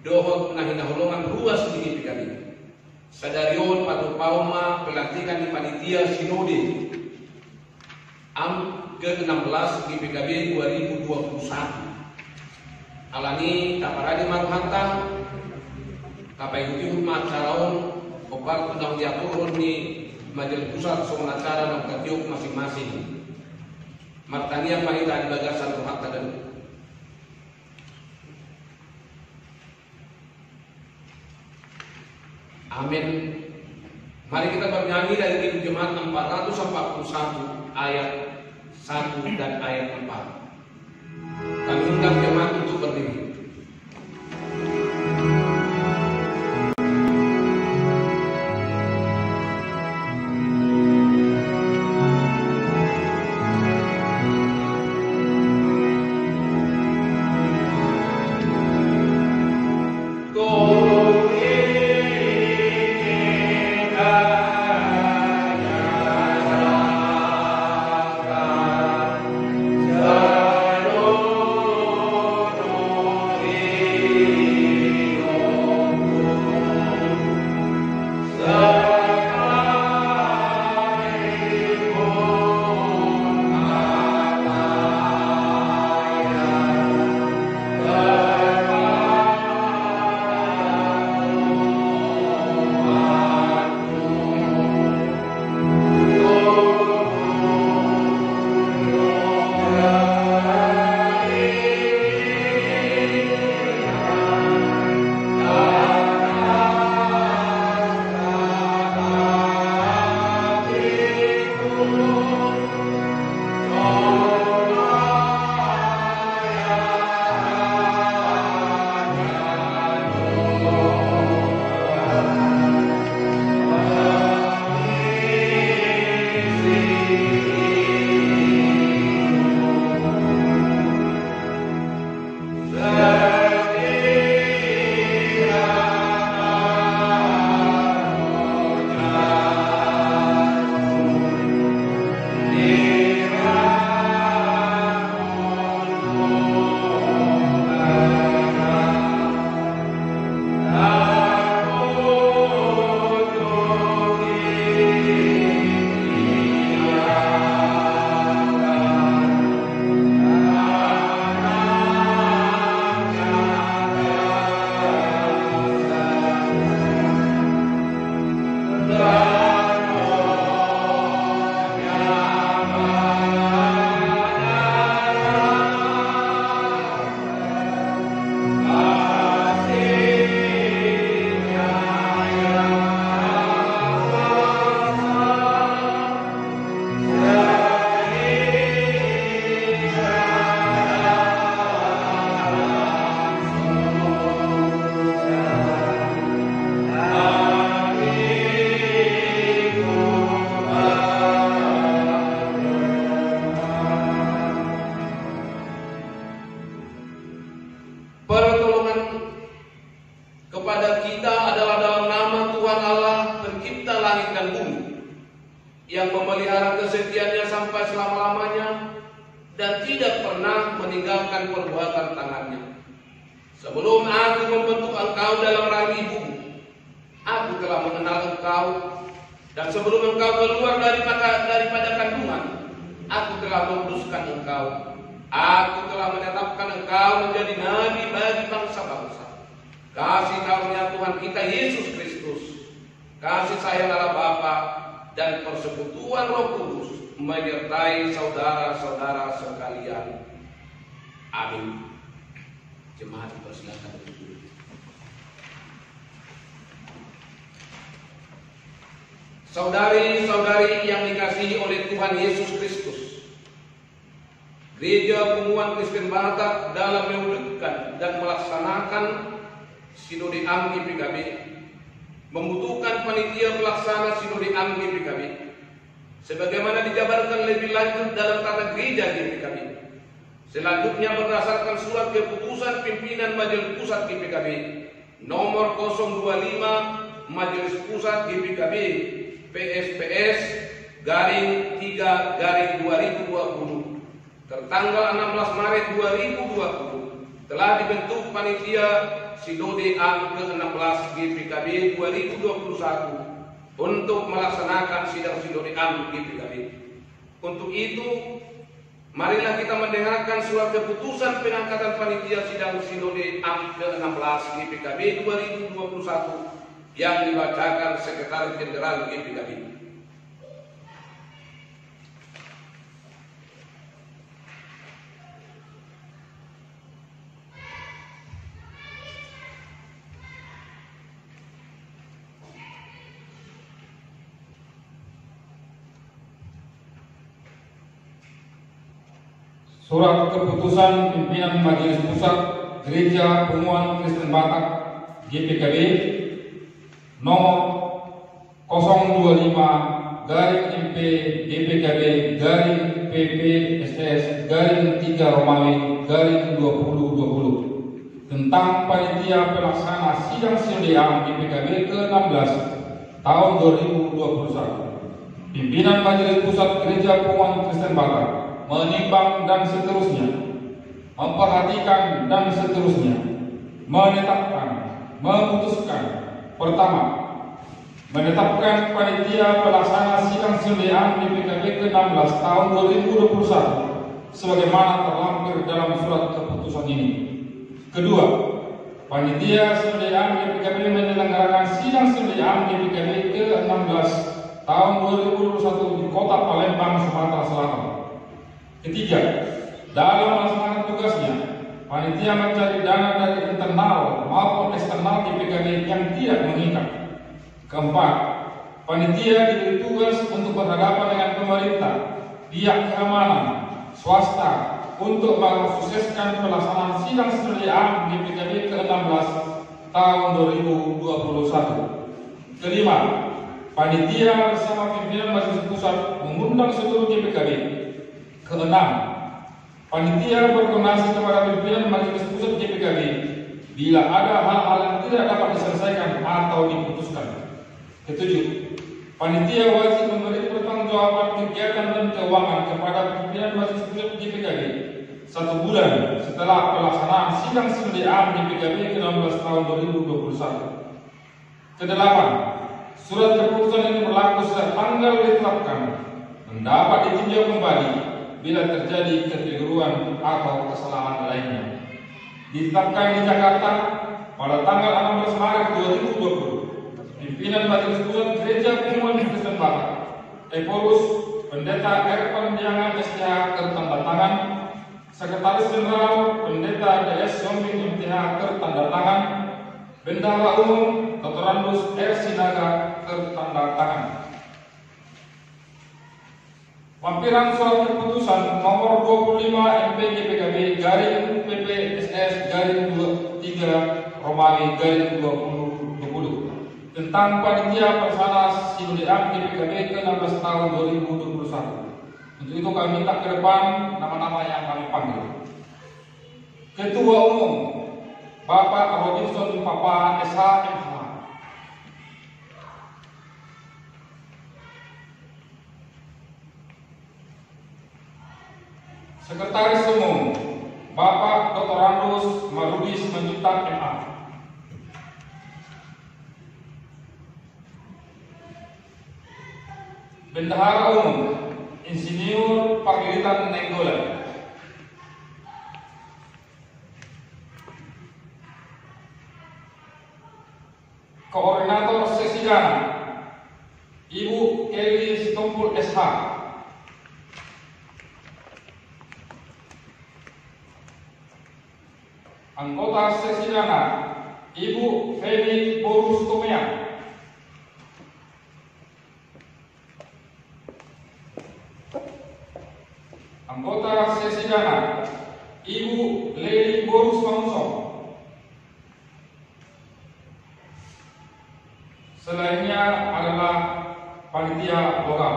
dohot nahinahulungan ruas di GPKB, sadarion patu pauma pelantikan di panitia sinode AM ke-16 GPKB 2021. Alani taparani maruhanta kapai huti hutma acaraon obat undang diaturun di majelis pusat semua acara dan katiuk masing-masing. Martania mahita di bagasan ruhat dan amin. Mari kita bernyanyi dari Kidung Jemaat 441 ayat 1 dan ayat 4. Kami undang jemaat untuk berdiri. Oh memelihara kesetiaannya sampai selama-lamanya dan tidak pernah meninggalkan perbuatan tangannya. Sebelum aku membentuk engkau dalam rahim ibumu, aku telah mengenal engkau, dan sebelum engkau keluar daripada kandungan, aku telah menguduskan engkau. Aku telah menetapkan engkau menjadi nabi bagi bangsa-bangsa. Kasih karunia Tuhan kita Yesus Kristus, kasih sayang Allah Bapa, dan persekutuan Roh Kudus menyertai saudara-saudara sekalian. Amin. Jemaat dipersilakan berdiri. Saudari-saudari yang dikasihi oleh Tuhan Yesus Kristus, Gereja Pemuan Kristen Batak dalam mewujudkan dan melaksanakan Sinode Am GPKB membutuhkan panitia pelaksana Sinode Am GPKB sebagaimana dijabarkan lebih lanjut dalam tata gereja GPKB. Selanjutnya berdasarkan surat keputusan pimpinan Majelis Pusat GPKB nomor 025 Majelis Pusat GPKB PSPS _3 _2020 tertanggal 16 Maret 2020 telah dibentuk panitia Sinode Am ke-16 GPKB 2021 untuk melaksanakan sidang Sinode Am GPKB. Untuk itu, marilah kita mendengarkan surat keputusan pengangkatan panitia sidang Sinode Am ke-16 GPKB 2021 yang dibacakan Sekretaris Jenderal GPKB. Surat keputusan pimpinan Majelis Pusat Gereja Pemuan Kristen Batak GPKB nomor 025 _MP GPKB _PPSS _3 Romawi _2020 tentang panitia pelaksana sidang Sinode Am GPKB ke-16 tahun 2021. Pimpinan Majelis Pusat Gereja Pemuan Kristen Batak menimbang dan seterusnya, memperhatikan dan seterusnya, menetapkan, memutuskan. Pertama, menetapkan panitia pelaksana sidang Sinode Am GPKB ke-16 tahun 2021 sebagaimana terlampir dalam surat keputusan ini. Kedua, panitia Sinode Am GPKB menyelenggarakan sidang Sinode Am GPKB ke-16 tahun 2021 di Kota Palembang, Sumatera Selatan. Ketiga, dalam melaksanakan tugasnya, panitia mencari dana dari internal maupun eksternal GPKB yang tidak mengikat. Keempat, panitia diberi tugas untuk berhadapan dengan pemerintah, pihak keamanan, swasta untuk mensukseskan pelaksanaan sidang Sinode Am GPKB ke-16 tahun 2021. Kelima, panitia bersama pimpinan Majelis Pusat mengundang seluruh GPKB. Keenam, panitia berkoordinasi kepada pimpinan Majelis Pusat GPKB bila ada hal-hal yang tidak dapat diselesaikan atau diputuskan. Ketujuh, panitia wajib memberi pertanggungjawaban kegiatan dan keuangan kepada pimpinan Majelis Pusat GPKB 1 bulan setelah pelaksanaan sidang Sinode Am GPKB ke-16 tahun 2021. Kedelapan, surat keputusan ini berlaku sejak tanggal ditetapkan, mendapat ditinjau kembali bila terjadi kekeliruan atau kesalahan lainnya. Ditetapkan di Jakarta pada tanggal 16 Maret 2020, pimpinan Majelis Pusat Gereja Pemuan Kristen Batak, Epolus Pendeta Erpandiangan STH tertanda tangan, Sekretaris Jenderal Pendeta DS Yombing MTH tertanda tangan, Bendahara Umum Dr. Randus R. Sinaga tertanda tangan. Lampiran surat keputusan nomor 25 MP GPKB _PPSS _3 Romawi _2020 tentang panitia pelaksana Sinode Am GPKB ke-16 tahun 2021. Untuk itu kami minta ke depan nama-nama yang kami panggil. Ketua Umum Bapak Robinson Papa SH MH. Sekretaris Umum Bapak Dr. Randus Marudis Manjutak MA. Bendahara Umum Insinyur Pagiritan Nainggolan. Koordinator Sesi Dana Ibu Kelly Sitompul SH. Anggota Sesi Dana Ibu Feni Borus Tomea. Anggota Sesi Dana Ibu Leli Borus Mansong. Selainnya adalah panitia lokal.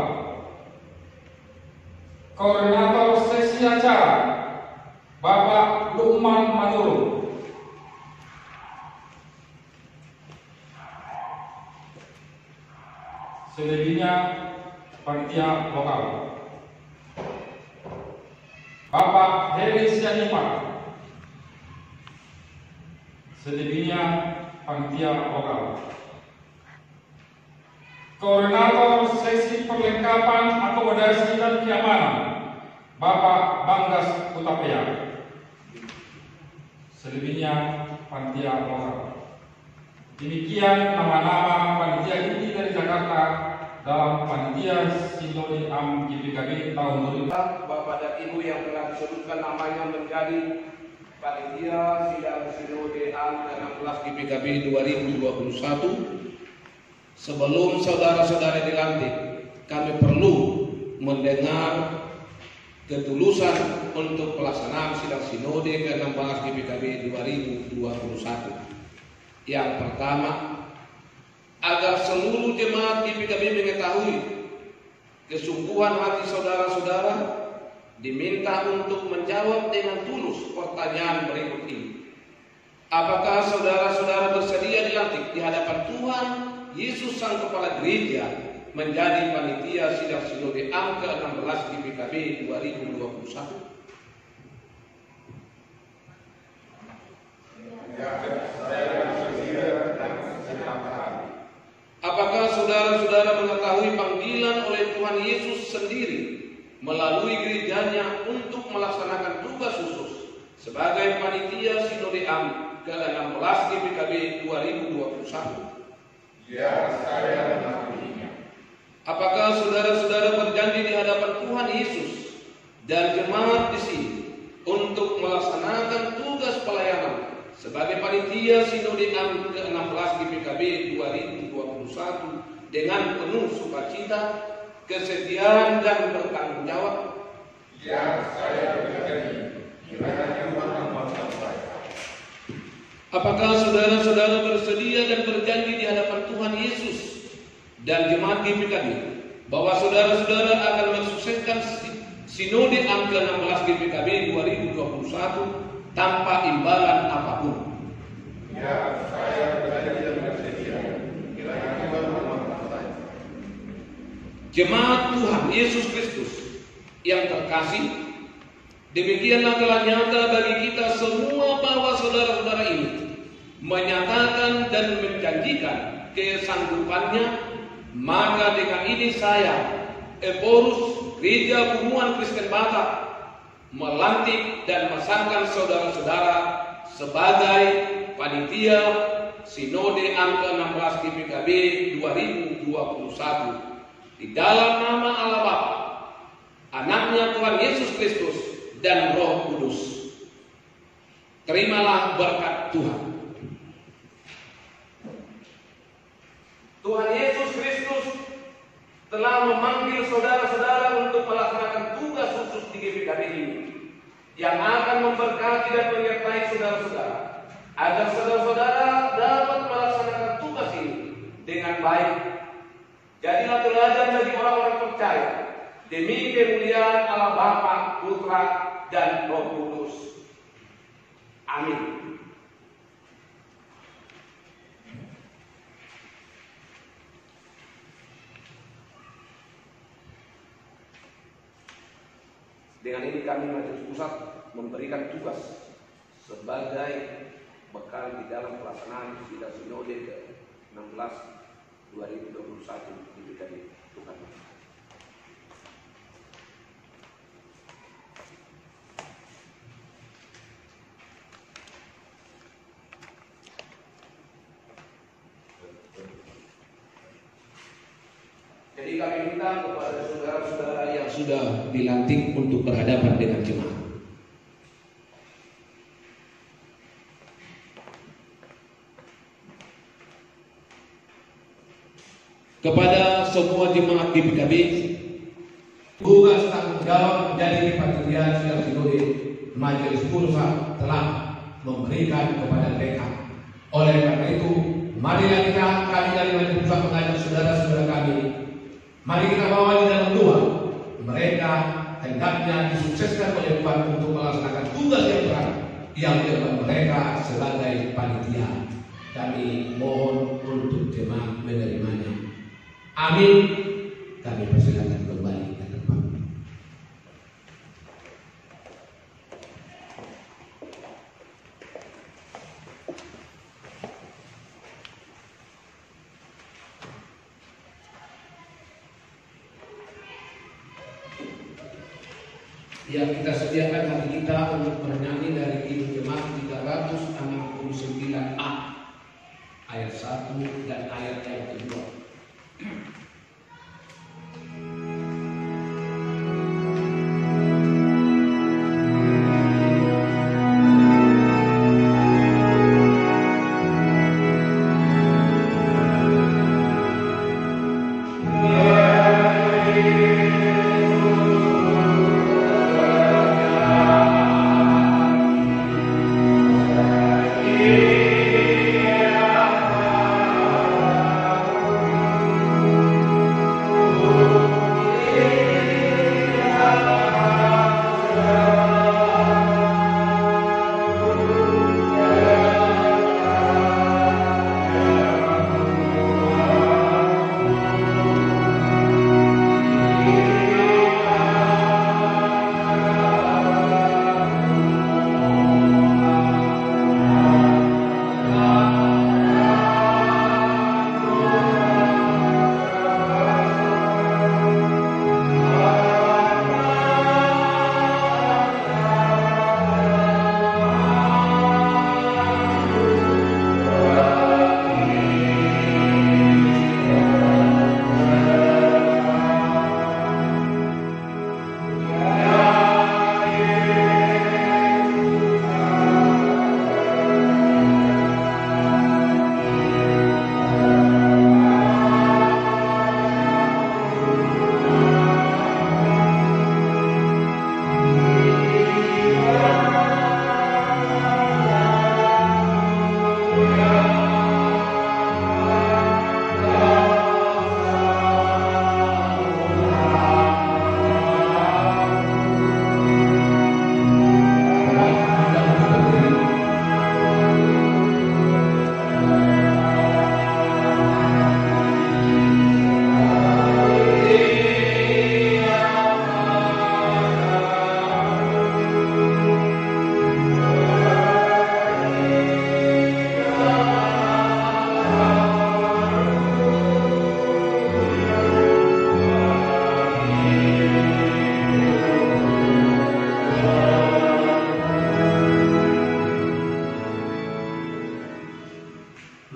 Koordinator sesi acara Bapak Lukman Manurung. Selebihnya panitia lokal. Bapak Heri Sianipar. Selebihnya panitia lokal. Koordinator sesi perlengkapan akomodasi dan keamanan Bapak Banggas Utapea. Selebihnya panitia lokal. Demikian nama-nama panitia inti dari Jakarta dalam panitia Sinode AM GPKB tahun 2000. Bapak dan Ibu yang telah disebutkan namanya menjadi panitia sidang Sinode AM ke-16 GPKB 2021. Sebelum saudara-saudara dilantik, kami perlu mendengar ketulusan untuk pelaksanaan sidang Sinode ke-16 GPKB 2021. Yang pertama, agar seluruh jemaat GPKB mengetahui kesungguhan hati saudara-saudara, diminta untuk menjawab dengan tulus pertanyaan berikut ini. Apakah saudara-saudara bersedia dilantik di hadapan Tuhan Yesus Sang Kepala Gereja menjadi panitia sidang Sinode AM ke-16 GPKB 2021? Apakah saudara-saudara mengetahui panggilan oleh Tuhan Yesus sendiri melalui gerejanya untuk melaksanakan tugas khusus sebagai panitia Sinode AM ke-16 GPKB 2021? Ya, saya mengakuinya. Apakah saudara-saudara berjanji di hadapan Tuhan Yesus dan jemaat di sini untuk melaksanakan tugas pelayanan sebagai panitia Sinode AM ke-16 GPKB 2021 dengan penuh sukacita, kesetiaan dan bertanggung jawab? Ya, saya berjanji. Kiranya Tuhan memberkati saya. Apakah saudara-saudara bersedia dan berjanji di hadapan Tuhan Yesus dan jemaat GPKB bahwa saudara-saudara akan mensukseskan Sinode AM ke-16 GPKB 2021 tanpa imbalan apapun? Ya, saya berjanji dan bersedia. Kiranya Tuhan memberkati saya. Jemaat Tuhan Yesus Kristus yang terkasih, demikianlah telah nyata bagi kita semua bahwa saudara-saudara ini menyatakan dan menjanjikan kesanggupannya. Maka dengan ini saya, Eporus Gereja Bumuan Kristen Batak, melantik dan memasangkan saudara-saudara sebagai panitia Sinode AM ke-16 GPKB 2021 di dalam nama Allah Bapa, Anaknya Tuhan Yesus Kristus dan Roh Kudus. Terimalah berkat Tuhan. Tuhan Yesus Kristus telah memanggil saudara-saudara untuk melaksanakan tugas khusus di GPKB ini yang akan memberkati dan menyertai saudara-saudara agar saudara-saudara dapat melaksanakan tugas ini dengan baik. Jadilah teladan bagi orang-orang percaya demi kemuliaan Allah Bapa, Putra, dan Roh Kudus. Amin. Dengan ini kami Majelis Pusat memberikan tugas sebagai bekal di dalam pelaksanaan sidang sinode ke-16 2021 di PKB Tuhan. Jadi kami minta kepada saudara-saudara yang sudah dilantik untuk berhadapan dengan jemaat. Kepada semua jemaat di PKB, tugas tanggung jawab menjadi panitia sidang sinode Majelis Pusat telah memberikan kepada mereka. Oleh karena itu, marilah kami dari Majelis Pusat mengajak saudara-saudara kami, mari kita bawa di dalam doa. Mereka hendaknya disukseskan oleh Tuhan untuk melaksanakan tugas yang berat yang dilakukan mereka sebagai panitia. Kami mohon untuk jemaat menerimanya. Amin. Kami persilakan kembali ke depan. Yang kita sediakan hati kita untuk bernyanyi dari Kidung Jemaat 369A ayat 1 dan ayat yang kedua.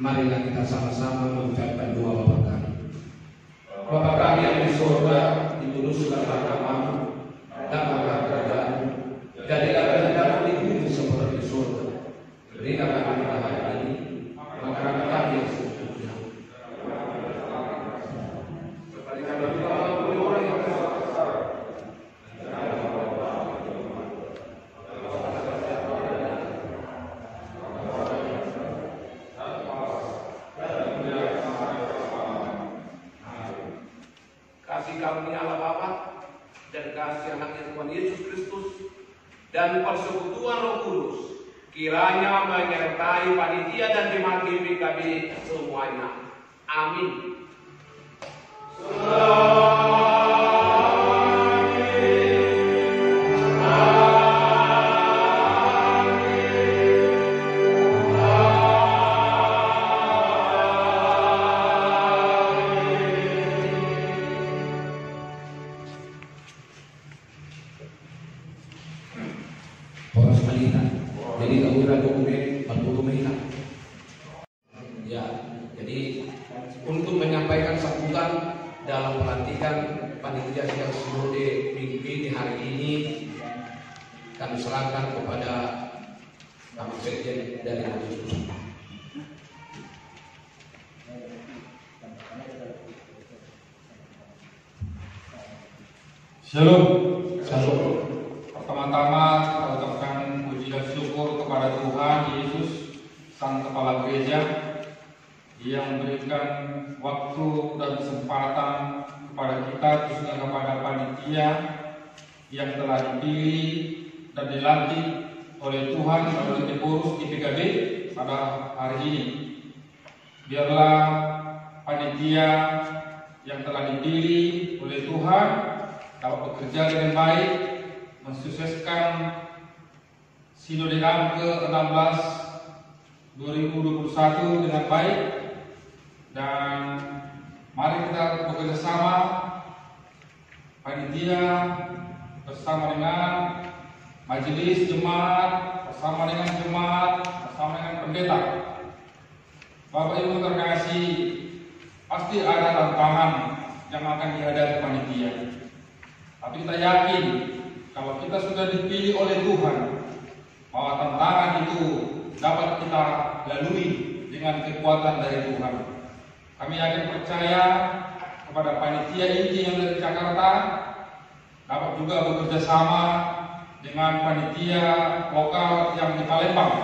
Marilah kita sama-sama mengucapkan doa Bapa kami. Bapa kami yang di surga, dikuduskanlah namamu, datanglah kerajaan-mu, jadilah kehendakmu di bumi seperti di surga. Berikan kami pada hari ini makanan kami yang secukupnya. Kasih karunia Allah Bapa dan kasih anaknya Tuhan Yesus Kristus dan persekutuan Roh Kudus kiranya menyertai panitia dan jemaat GPKB semuanya. Amin. Amin. salita. Jadi kawira dokumen berdokumen. Ya, jadi untuk menyampaikan sambutan dalam pelantikan panitia sidang sinode minggu ini hari ini kami serahkan kepada Bapak Sekjen dari Majelis Pusat. Shalom. Shalom. Pertama-tama kita ucapkan puji dan syukur kepada Tuhan Yesus, Sang Kepala Gereja, yang memberikan waktu dan kesempatan kepada kita, khususnya kepada panitia yang telah dipilih dan dilantik oleh Tuhan melalui pengurus IPKB pada hari ini. Biarlah panitia yang telah dipilih oleh Tuhan dapat bekerja dengan baik, mensukseskan Sinode AM ke-16 2021 dengan baik, dan mari kita bekerja sama panitia bersama dengan majelis jemaat, bersama dengan jemaat, bersama dengan pendeta. Bapak Ibu terkasih, pasti ada tantangan yang akan dihadapi panitia. Tapi kita yakin kalau kita sudah dipilih oleh Tuhan, bahwa tantangan itu dapat kita lalui dengan kekuatan dari Tuhan. Kami yakin percaya kepada panitia inti yang dari Jakarta dapat juga bekerja sama dengan panitia lokal yang di Palembang,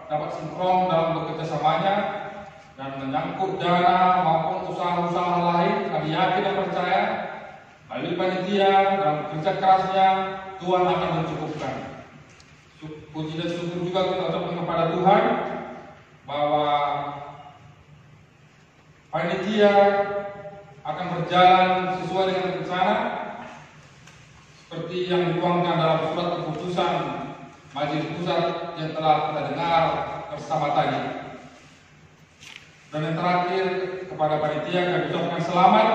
dapat sinkron dalam bekerja samanya, dan menyangkut dana maupun usaha-usaha lain. Kami yakin dan percaya melalui panitia dalam kerja kerasnya Tuhan akan mencukupkan. Puji dan syukur juga kita ucapkan kepada Tuhan bahwa panitia akan berjalan sesuai dengan rencana seperti yang dituangkan dalam surat keputusan Majelis Pusat yang telah kita dengar bersama tadi. Dan yang terakhir, kepada panitia kami ucapkan selamat.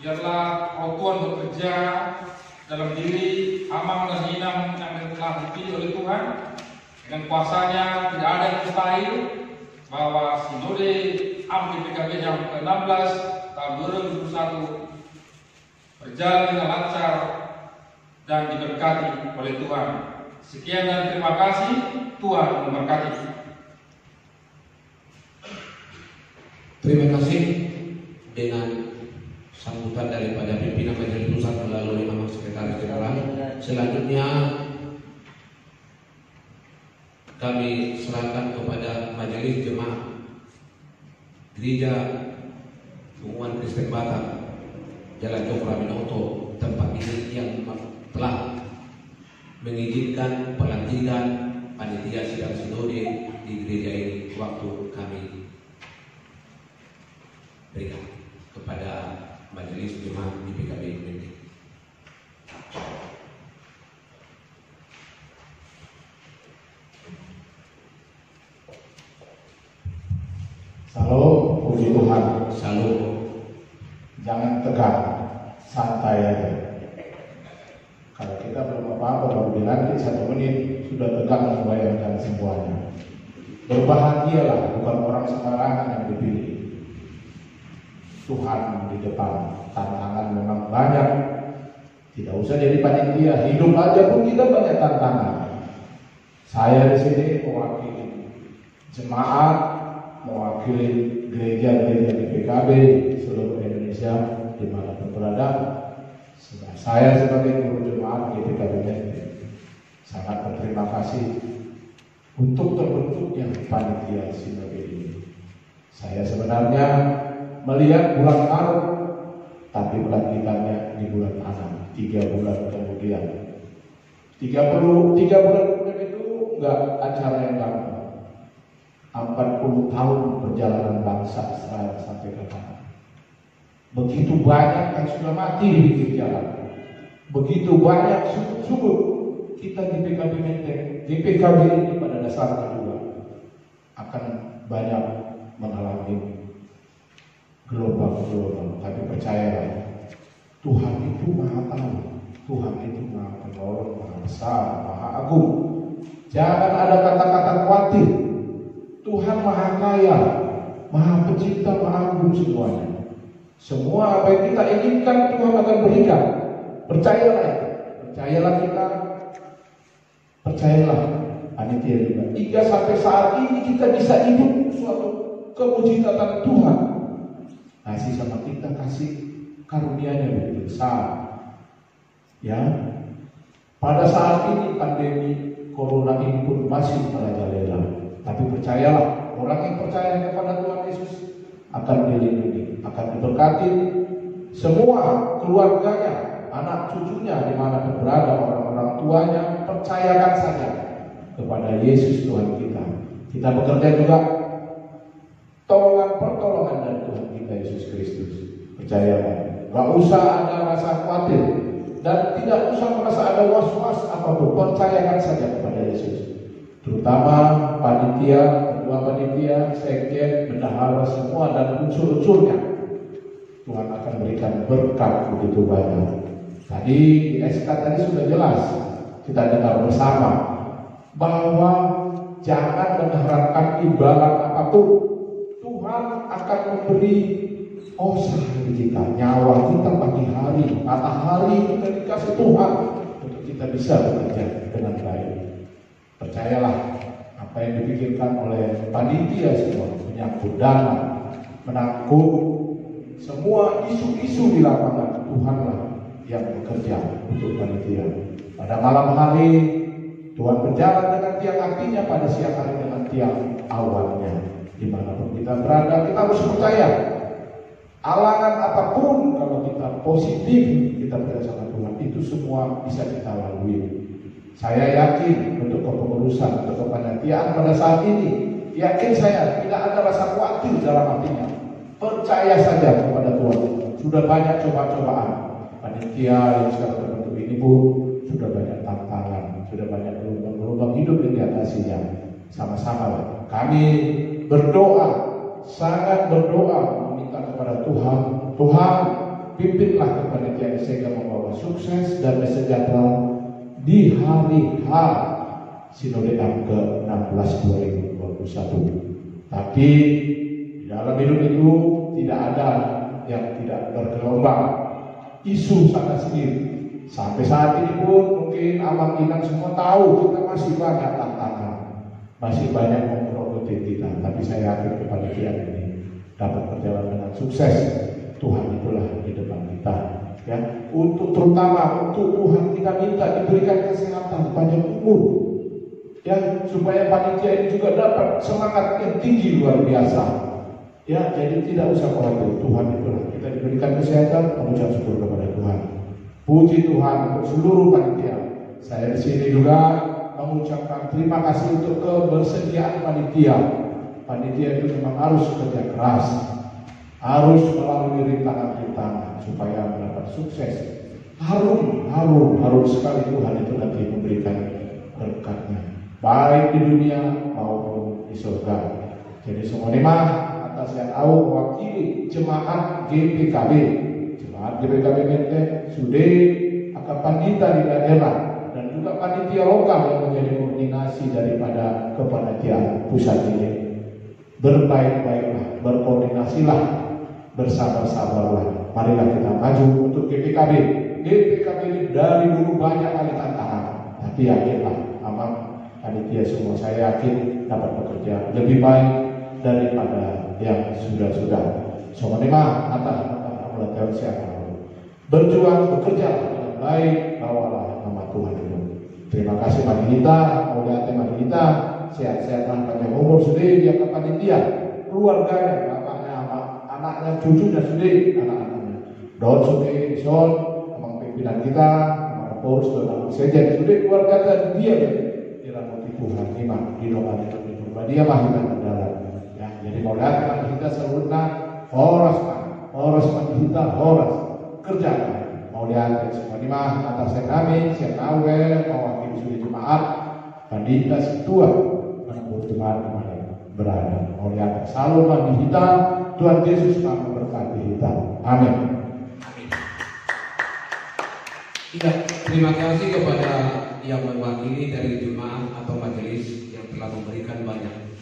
Biarlah Roh Tuhan bekerja dalam diri Amang dan Inam yang telah dipilih oleh Tuhan. Dengan kuasanya tidak ada yang mustahil, bahwa Sinode AM IPKB yang ke-16 tahun 2021 berjalan dengan lancar dan diberkati oleh Tuhan. Sekian dan terima kasih. Tuhan memberkati. Terima kasih. Dengan sambutan daripada pimpinan Majelis Pusat melalui Bapak Sekretaris Jenderal, selanjutnya kami serahkan kepada Majelis Jemaat Gereja Hubungan Kristen Batak Jalan Jokra Binoto, tempat ini yang telah mengizinkan pelantikan panitia sidang sinode di gereja ini. Waktu kami berikan kepada Majelis Jemaat IPKB ini. Salam, puji Tuhan. Salam. Jangan tegang, santai aja. Kalau kita belum apa-apa baru dilantik 1 menit sudah tegang membayangkan semuanya. Berbahagialah, bukan orang sembarangan yang dipilih. Tuhan di depan, tantangan memang banyak. Tidak usah jadi panitia, hidup aja pun kita banyak tantangan. Saya di sini mewakili jemaat, mewakili gereja-gereja di PKB seluruh Indonesia dimanapun berada. Saya sebagai guru jemaat di PKB sangat berterima kasih untuk terbentuknya panitia sinode ini. Saya sebenarnya melihat bulan Maret, tapi pelantikannya di bulan 6, 3 bulan kemudian. 3 bulan kemudian itu enggak acara yang gampang. 40 tahun perjalanan bangsa Israel sampai ke sana. Begitu banyak yang sudah mati di pinggir jalan. Begitu banyak sungguh-sungguh kita di PKB Menteng, di PKB ini pada dasar kedua akan banyak mengalami gelombang-gelombang. Tapi percayalah, Tuhan itu Maha Tahu, Tuhan itu Maha Tahu. menolong, Maha Besar, Maha Agung. Jangan ada kata-kata khawatir. Tuhan Maha Kaya, Maha Pencipta, Maha Agung semuanya. Semua apa yang kita inginkan Tuhan akan berikan. Percayalah, percayalah kita, percayalah panitia juga. Hingga sampai saat ini kita bisa hidup suatu kemujizatan Tuhan. Kasih sama kita, kasih karunia-Nya begitu besar. Ya, pada saat ini pandemi Corona ini pun masih merajalela. Tapi percayalah, orang yang percaya kepada Tuhan Yesus akan dilindungi, akan diberkati. Semua keluarganya, anak cucunya dimanapun berada, orang-orang tuanya, percayakan saja kepada Yesus Tuhan kita. Kita bekerja juga pertolongan dari Tuhan kita Yesus Kristus. Percayalah, gak usah ada rasa khawatir dan tidak usah merasa ada was-was apapun. Percayakan saja kepada Yesus. Terutama panitia, ketua panitia, sekjen, bendahara semua dan unsur-unsurnya. Tuhan akan berikan berkat begitu banyak. Tadi di SK tadi sudah jelas kita dengar bersama bahwa jangan mengharapkan imbalan apapun. Tuhan akan memberi sehari kita, nyawa kita pagi hari, matahari kita dikasih Tuhan untuk kita bisa bekerja dengan baik. Percayalah apa yang dipikirkan oleh panitia semua menyangkut dana, menanggung semua isu-isu di lapangan. Tuhanlah yang bekerja untuk panitia. Pada malam hari Tuhan berjalan dengan tiang apinya, pada siang hari dengan tiang awannya. Dimanapun kita berada, kita harus percaya. Alangan apapun, kalau kita positif, kita percaya sama Tuhan, itu semua bisa kita lalui. Saya yakin untuk kepengurusan, untuk kepanitiaan pada saat ini, yakin saya tidak ada rasa khawatir dalam hatinya. Percaya saja kepada Tuhan. Sudah banyak coba-cobaan. Panitia yang sekarang terbentuk ini pun sudah banyak tantangan, sudah banyak gelombang-gelombang hidup yang diatasinya. Sama-sama kami berdoa, sangat berdoa, meminta kepada Tuhan, Tuhan pimpinlah kepanitiaan sehingga membawa sukses dan sejahtera di hari H Sinode ke-16 2021. Tapi di dalam hidup itu tidak ada yang tidak bergelombang, isu sana sini. Sampai saat ini pun mungkin abang Inang semua tahu kita masih banyak tantangan, masih banyak memprogoti kita. Tapi saya yakin kepanitiaan ini dapat berjalan dengan sukses. Tuhan itulah di depan kita. Ya, terutama untuk Tuhan kita minta diberikan kesehatan, panjang umur, ya, supaya panitia ini juga dapat semangat yang tinggi luar biasa. Ya, jadi tidak usah khawatir, Tuhan itulah kita diberikan kesehatan, mengucap syukur kepada Tuhan. Puji Tuhan untuk seluruh panitia. Saya di sini juga mengucapkan terima kasih untuk kebersediaan panitia. Panitia itu memang harus kerja keras, harus melalui rintangan-rintangan supaya mendapat sukses. Harum sekali Tuhan itu nanti memberikan berkatnya, baik di dunia maupun di surga. Jadi semua nimah atas yang tahu mewakili jemaat GPKB, jemaat GPKB Menteng, Sude, akan pandita di daerah dan juga panitia lokal yang menjadi koordinasi daripada kepanitiaan pusat ini. Berbaik-baiklah, berkoordinasilah, bersabar-sabarlah. Marilah kita maju untuk GPKB. GPKB ini dari dulu banyak kali tantangan, tapi yakinlah, aman panitia semua saya yakin dapat bekerja lebih baik daripada yang sudah-sudah. Semua nimah atas amulat siapa berjuang bekerja dengan baik, bawalah nama Tuhan itu. Terima kasih Madinita, mulia Madinita, sehat-sehat dan panjang umur sudah dia ke panitia, keluarganya, bapaknya, anaknya, cucunya sudah, anak-anaknya. Daud sudah, Ison, memang pimpinan kita, Kapolres, dan Sekjen sudah keluarga dan dia dirahmati Tuhan, imam, didoakan di rumah dia mahina adalah. Ya, jadi mulia Madinita seluruhnya, horas Madinita, horas kerja. Mau lihat semua lima atas kami, siap awe, mewakili sudah jemaat, Pandita Situa, menembus jemaat dimana berada. Mau lihat selalu bagi kita, Tuhan Yesus memberkati kita. Amin. Ya, terima kasih kepada yang mewakili dari jemaat atau majelis yang telah memberikan banyak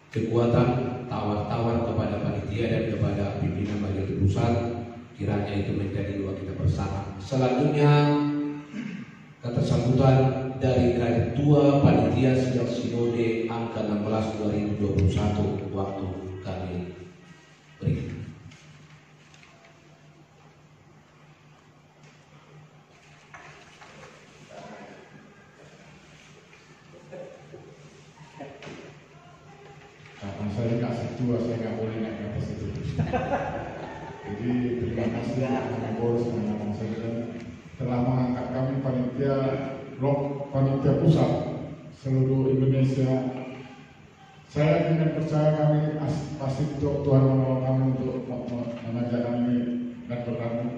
kekuatan tawar-tawar kepada panitia dan kepada pimpinan majelis pusat. Kiranya itu menjadi doa kita bersama. Selanjutnya kata sambutan dari Ketua Panitia Sidang Sinode Angka 16 2021 waktu kami berikan. Karena saya kasih tua, saya nggak boleh naik ke atas itu. Jadi terima kasih kepada Bos dan abang saya telah mengangkat kami panitia blok panitia pusat seluruh Indonesia. Saya yakin dan percaya kami pasti Tuhan menolong kami untuk mengajak kami dan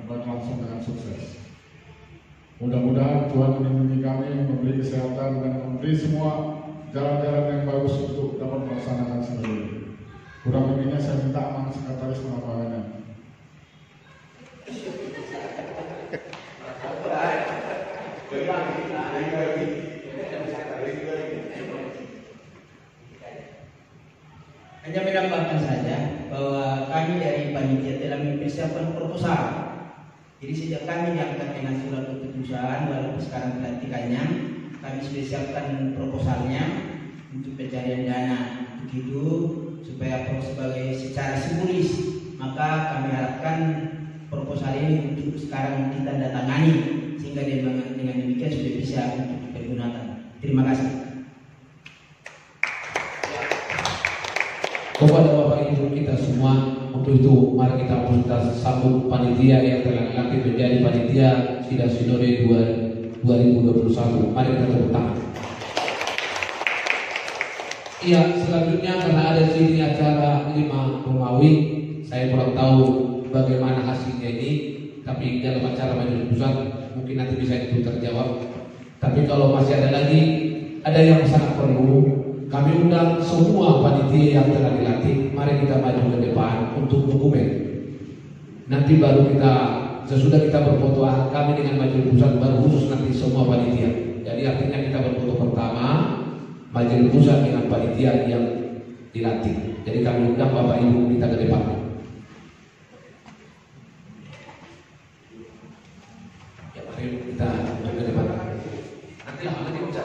berlangsung dengan sukses. Mudah-mudahan Tuhan melindungi kami, memberi kesehatan dan memberi semua jalan-jalan yang bagus untuk dapat melaksanakan semua ini. Kurang lebihnya saya minta aman sekretaris melakukannya. Hanya menambahkan saja bahwa kami dari panitia telah mempersiapkan proposal. Jadi sejak kami diangkat dengan surat keputusan, walaupun sekarang pelantikannya, kami sudah siapkan proposalnya untuk pencarian dana. Begitu supaya sebagai secara simbolis, maka kami harapkan proposal ini untuk sekarang ditandatangani sehingga dengan demikian sudah bisa untuk dipergunakan. Terima kasih. Kepada Bapak Ibu kita semua, untuk itu mari kita sambut panitia yang telah dilantik menjadi panitia Sidang Sinode 2021. Mari kita tepuk tangan. Iya, selanjutnya karena ada di sini acara 5 Romawi, saya kurang tahu bagaimana hasilnya ini, tapi dalam acara majelis pusat mungkin nanti bisa itu terjawab. Tapi kalau masih ada lagi, ada yang sangat perlu, kami undang semua panitia yang telah dilantik. Mari kita maju ke depan untuk dokumen. Nanti baru kita, sesudah kita berfoto kami dengan majelis pusat, baru khusus nanti semua panitia. Jadi artinya kita berfoto pertama majelis pusat dengan panitia yang dilantik. Jadi kami undang Bapak Ibu kita ke depan. Ya, mari kita ke depan. Nanti kita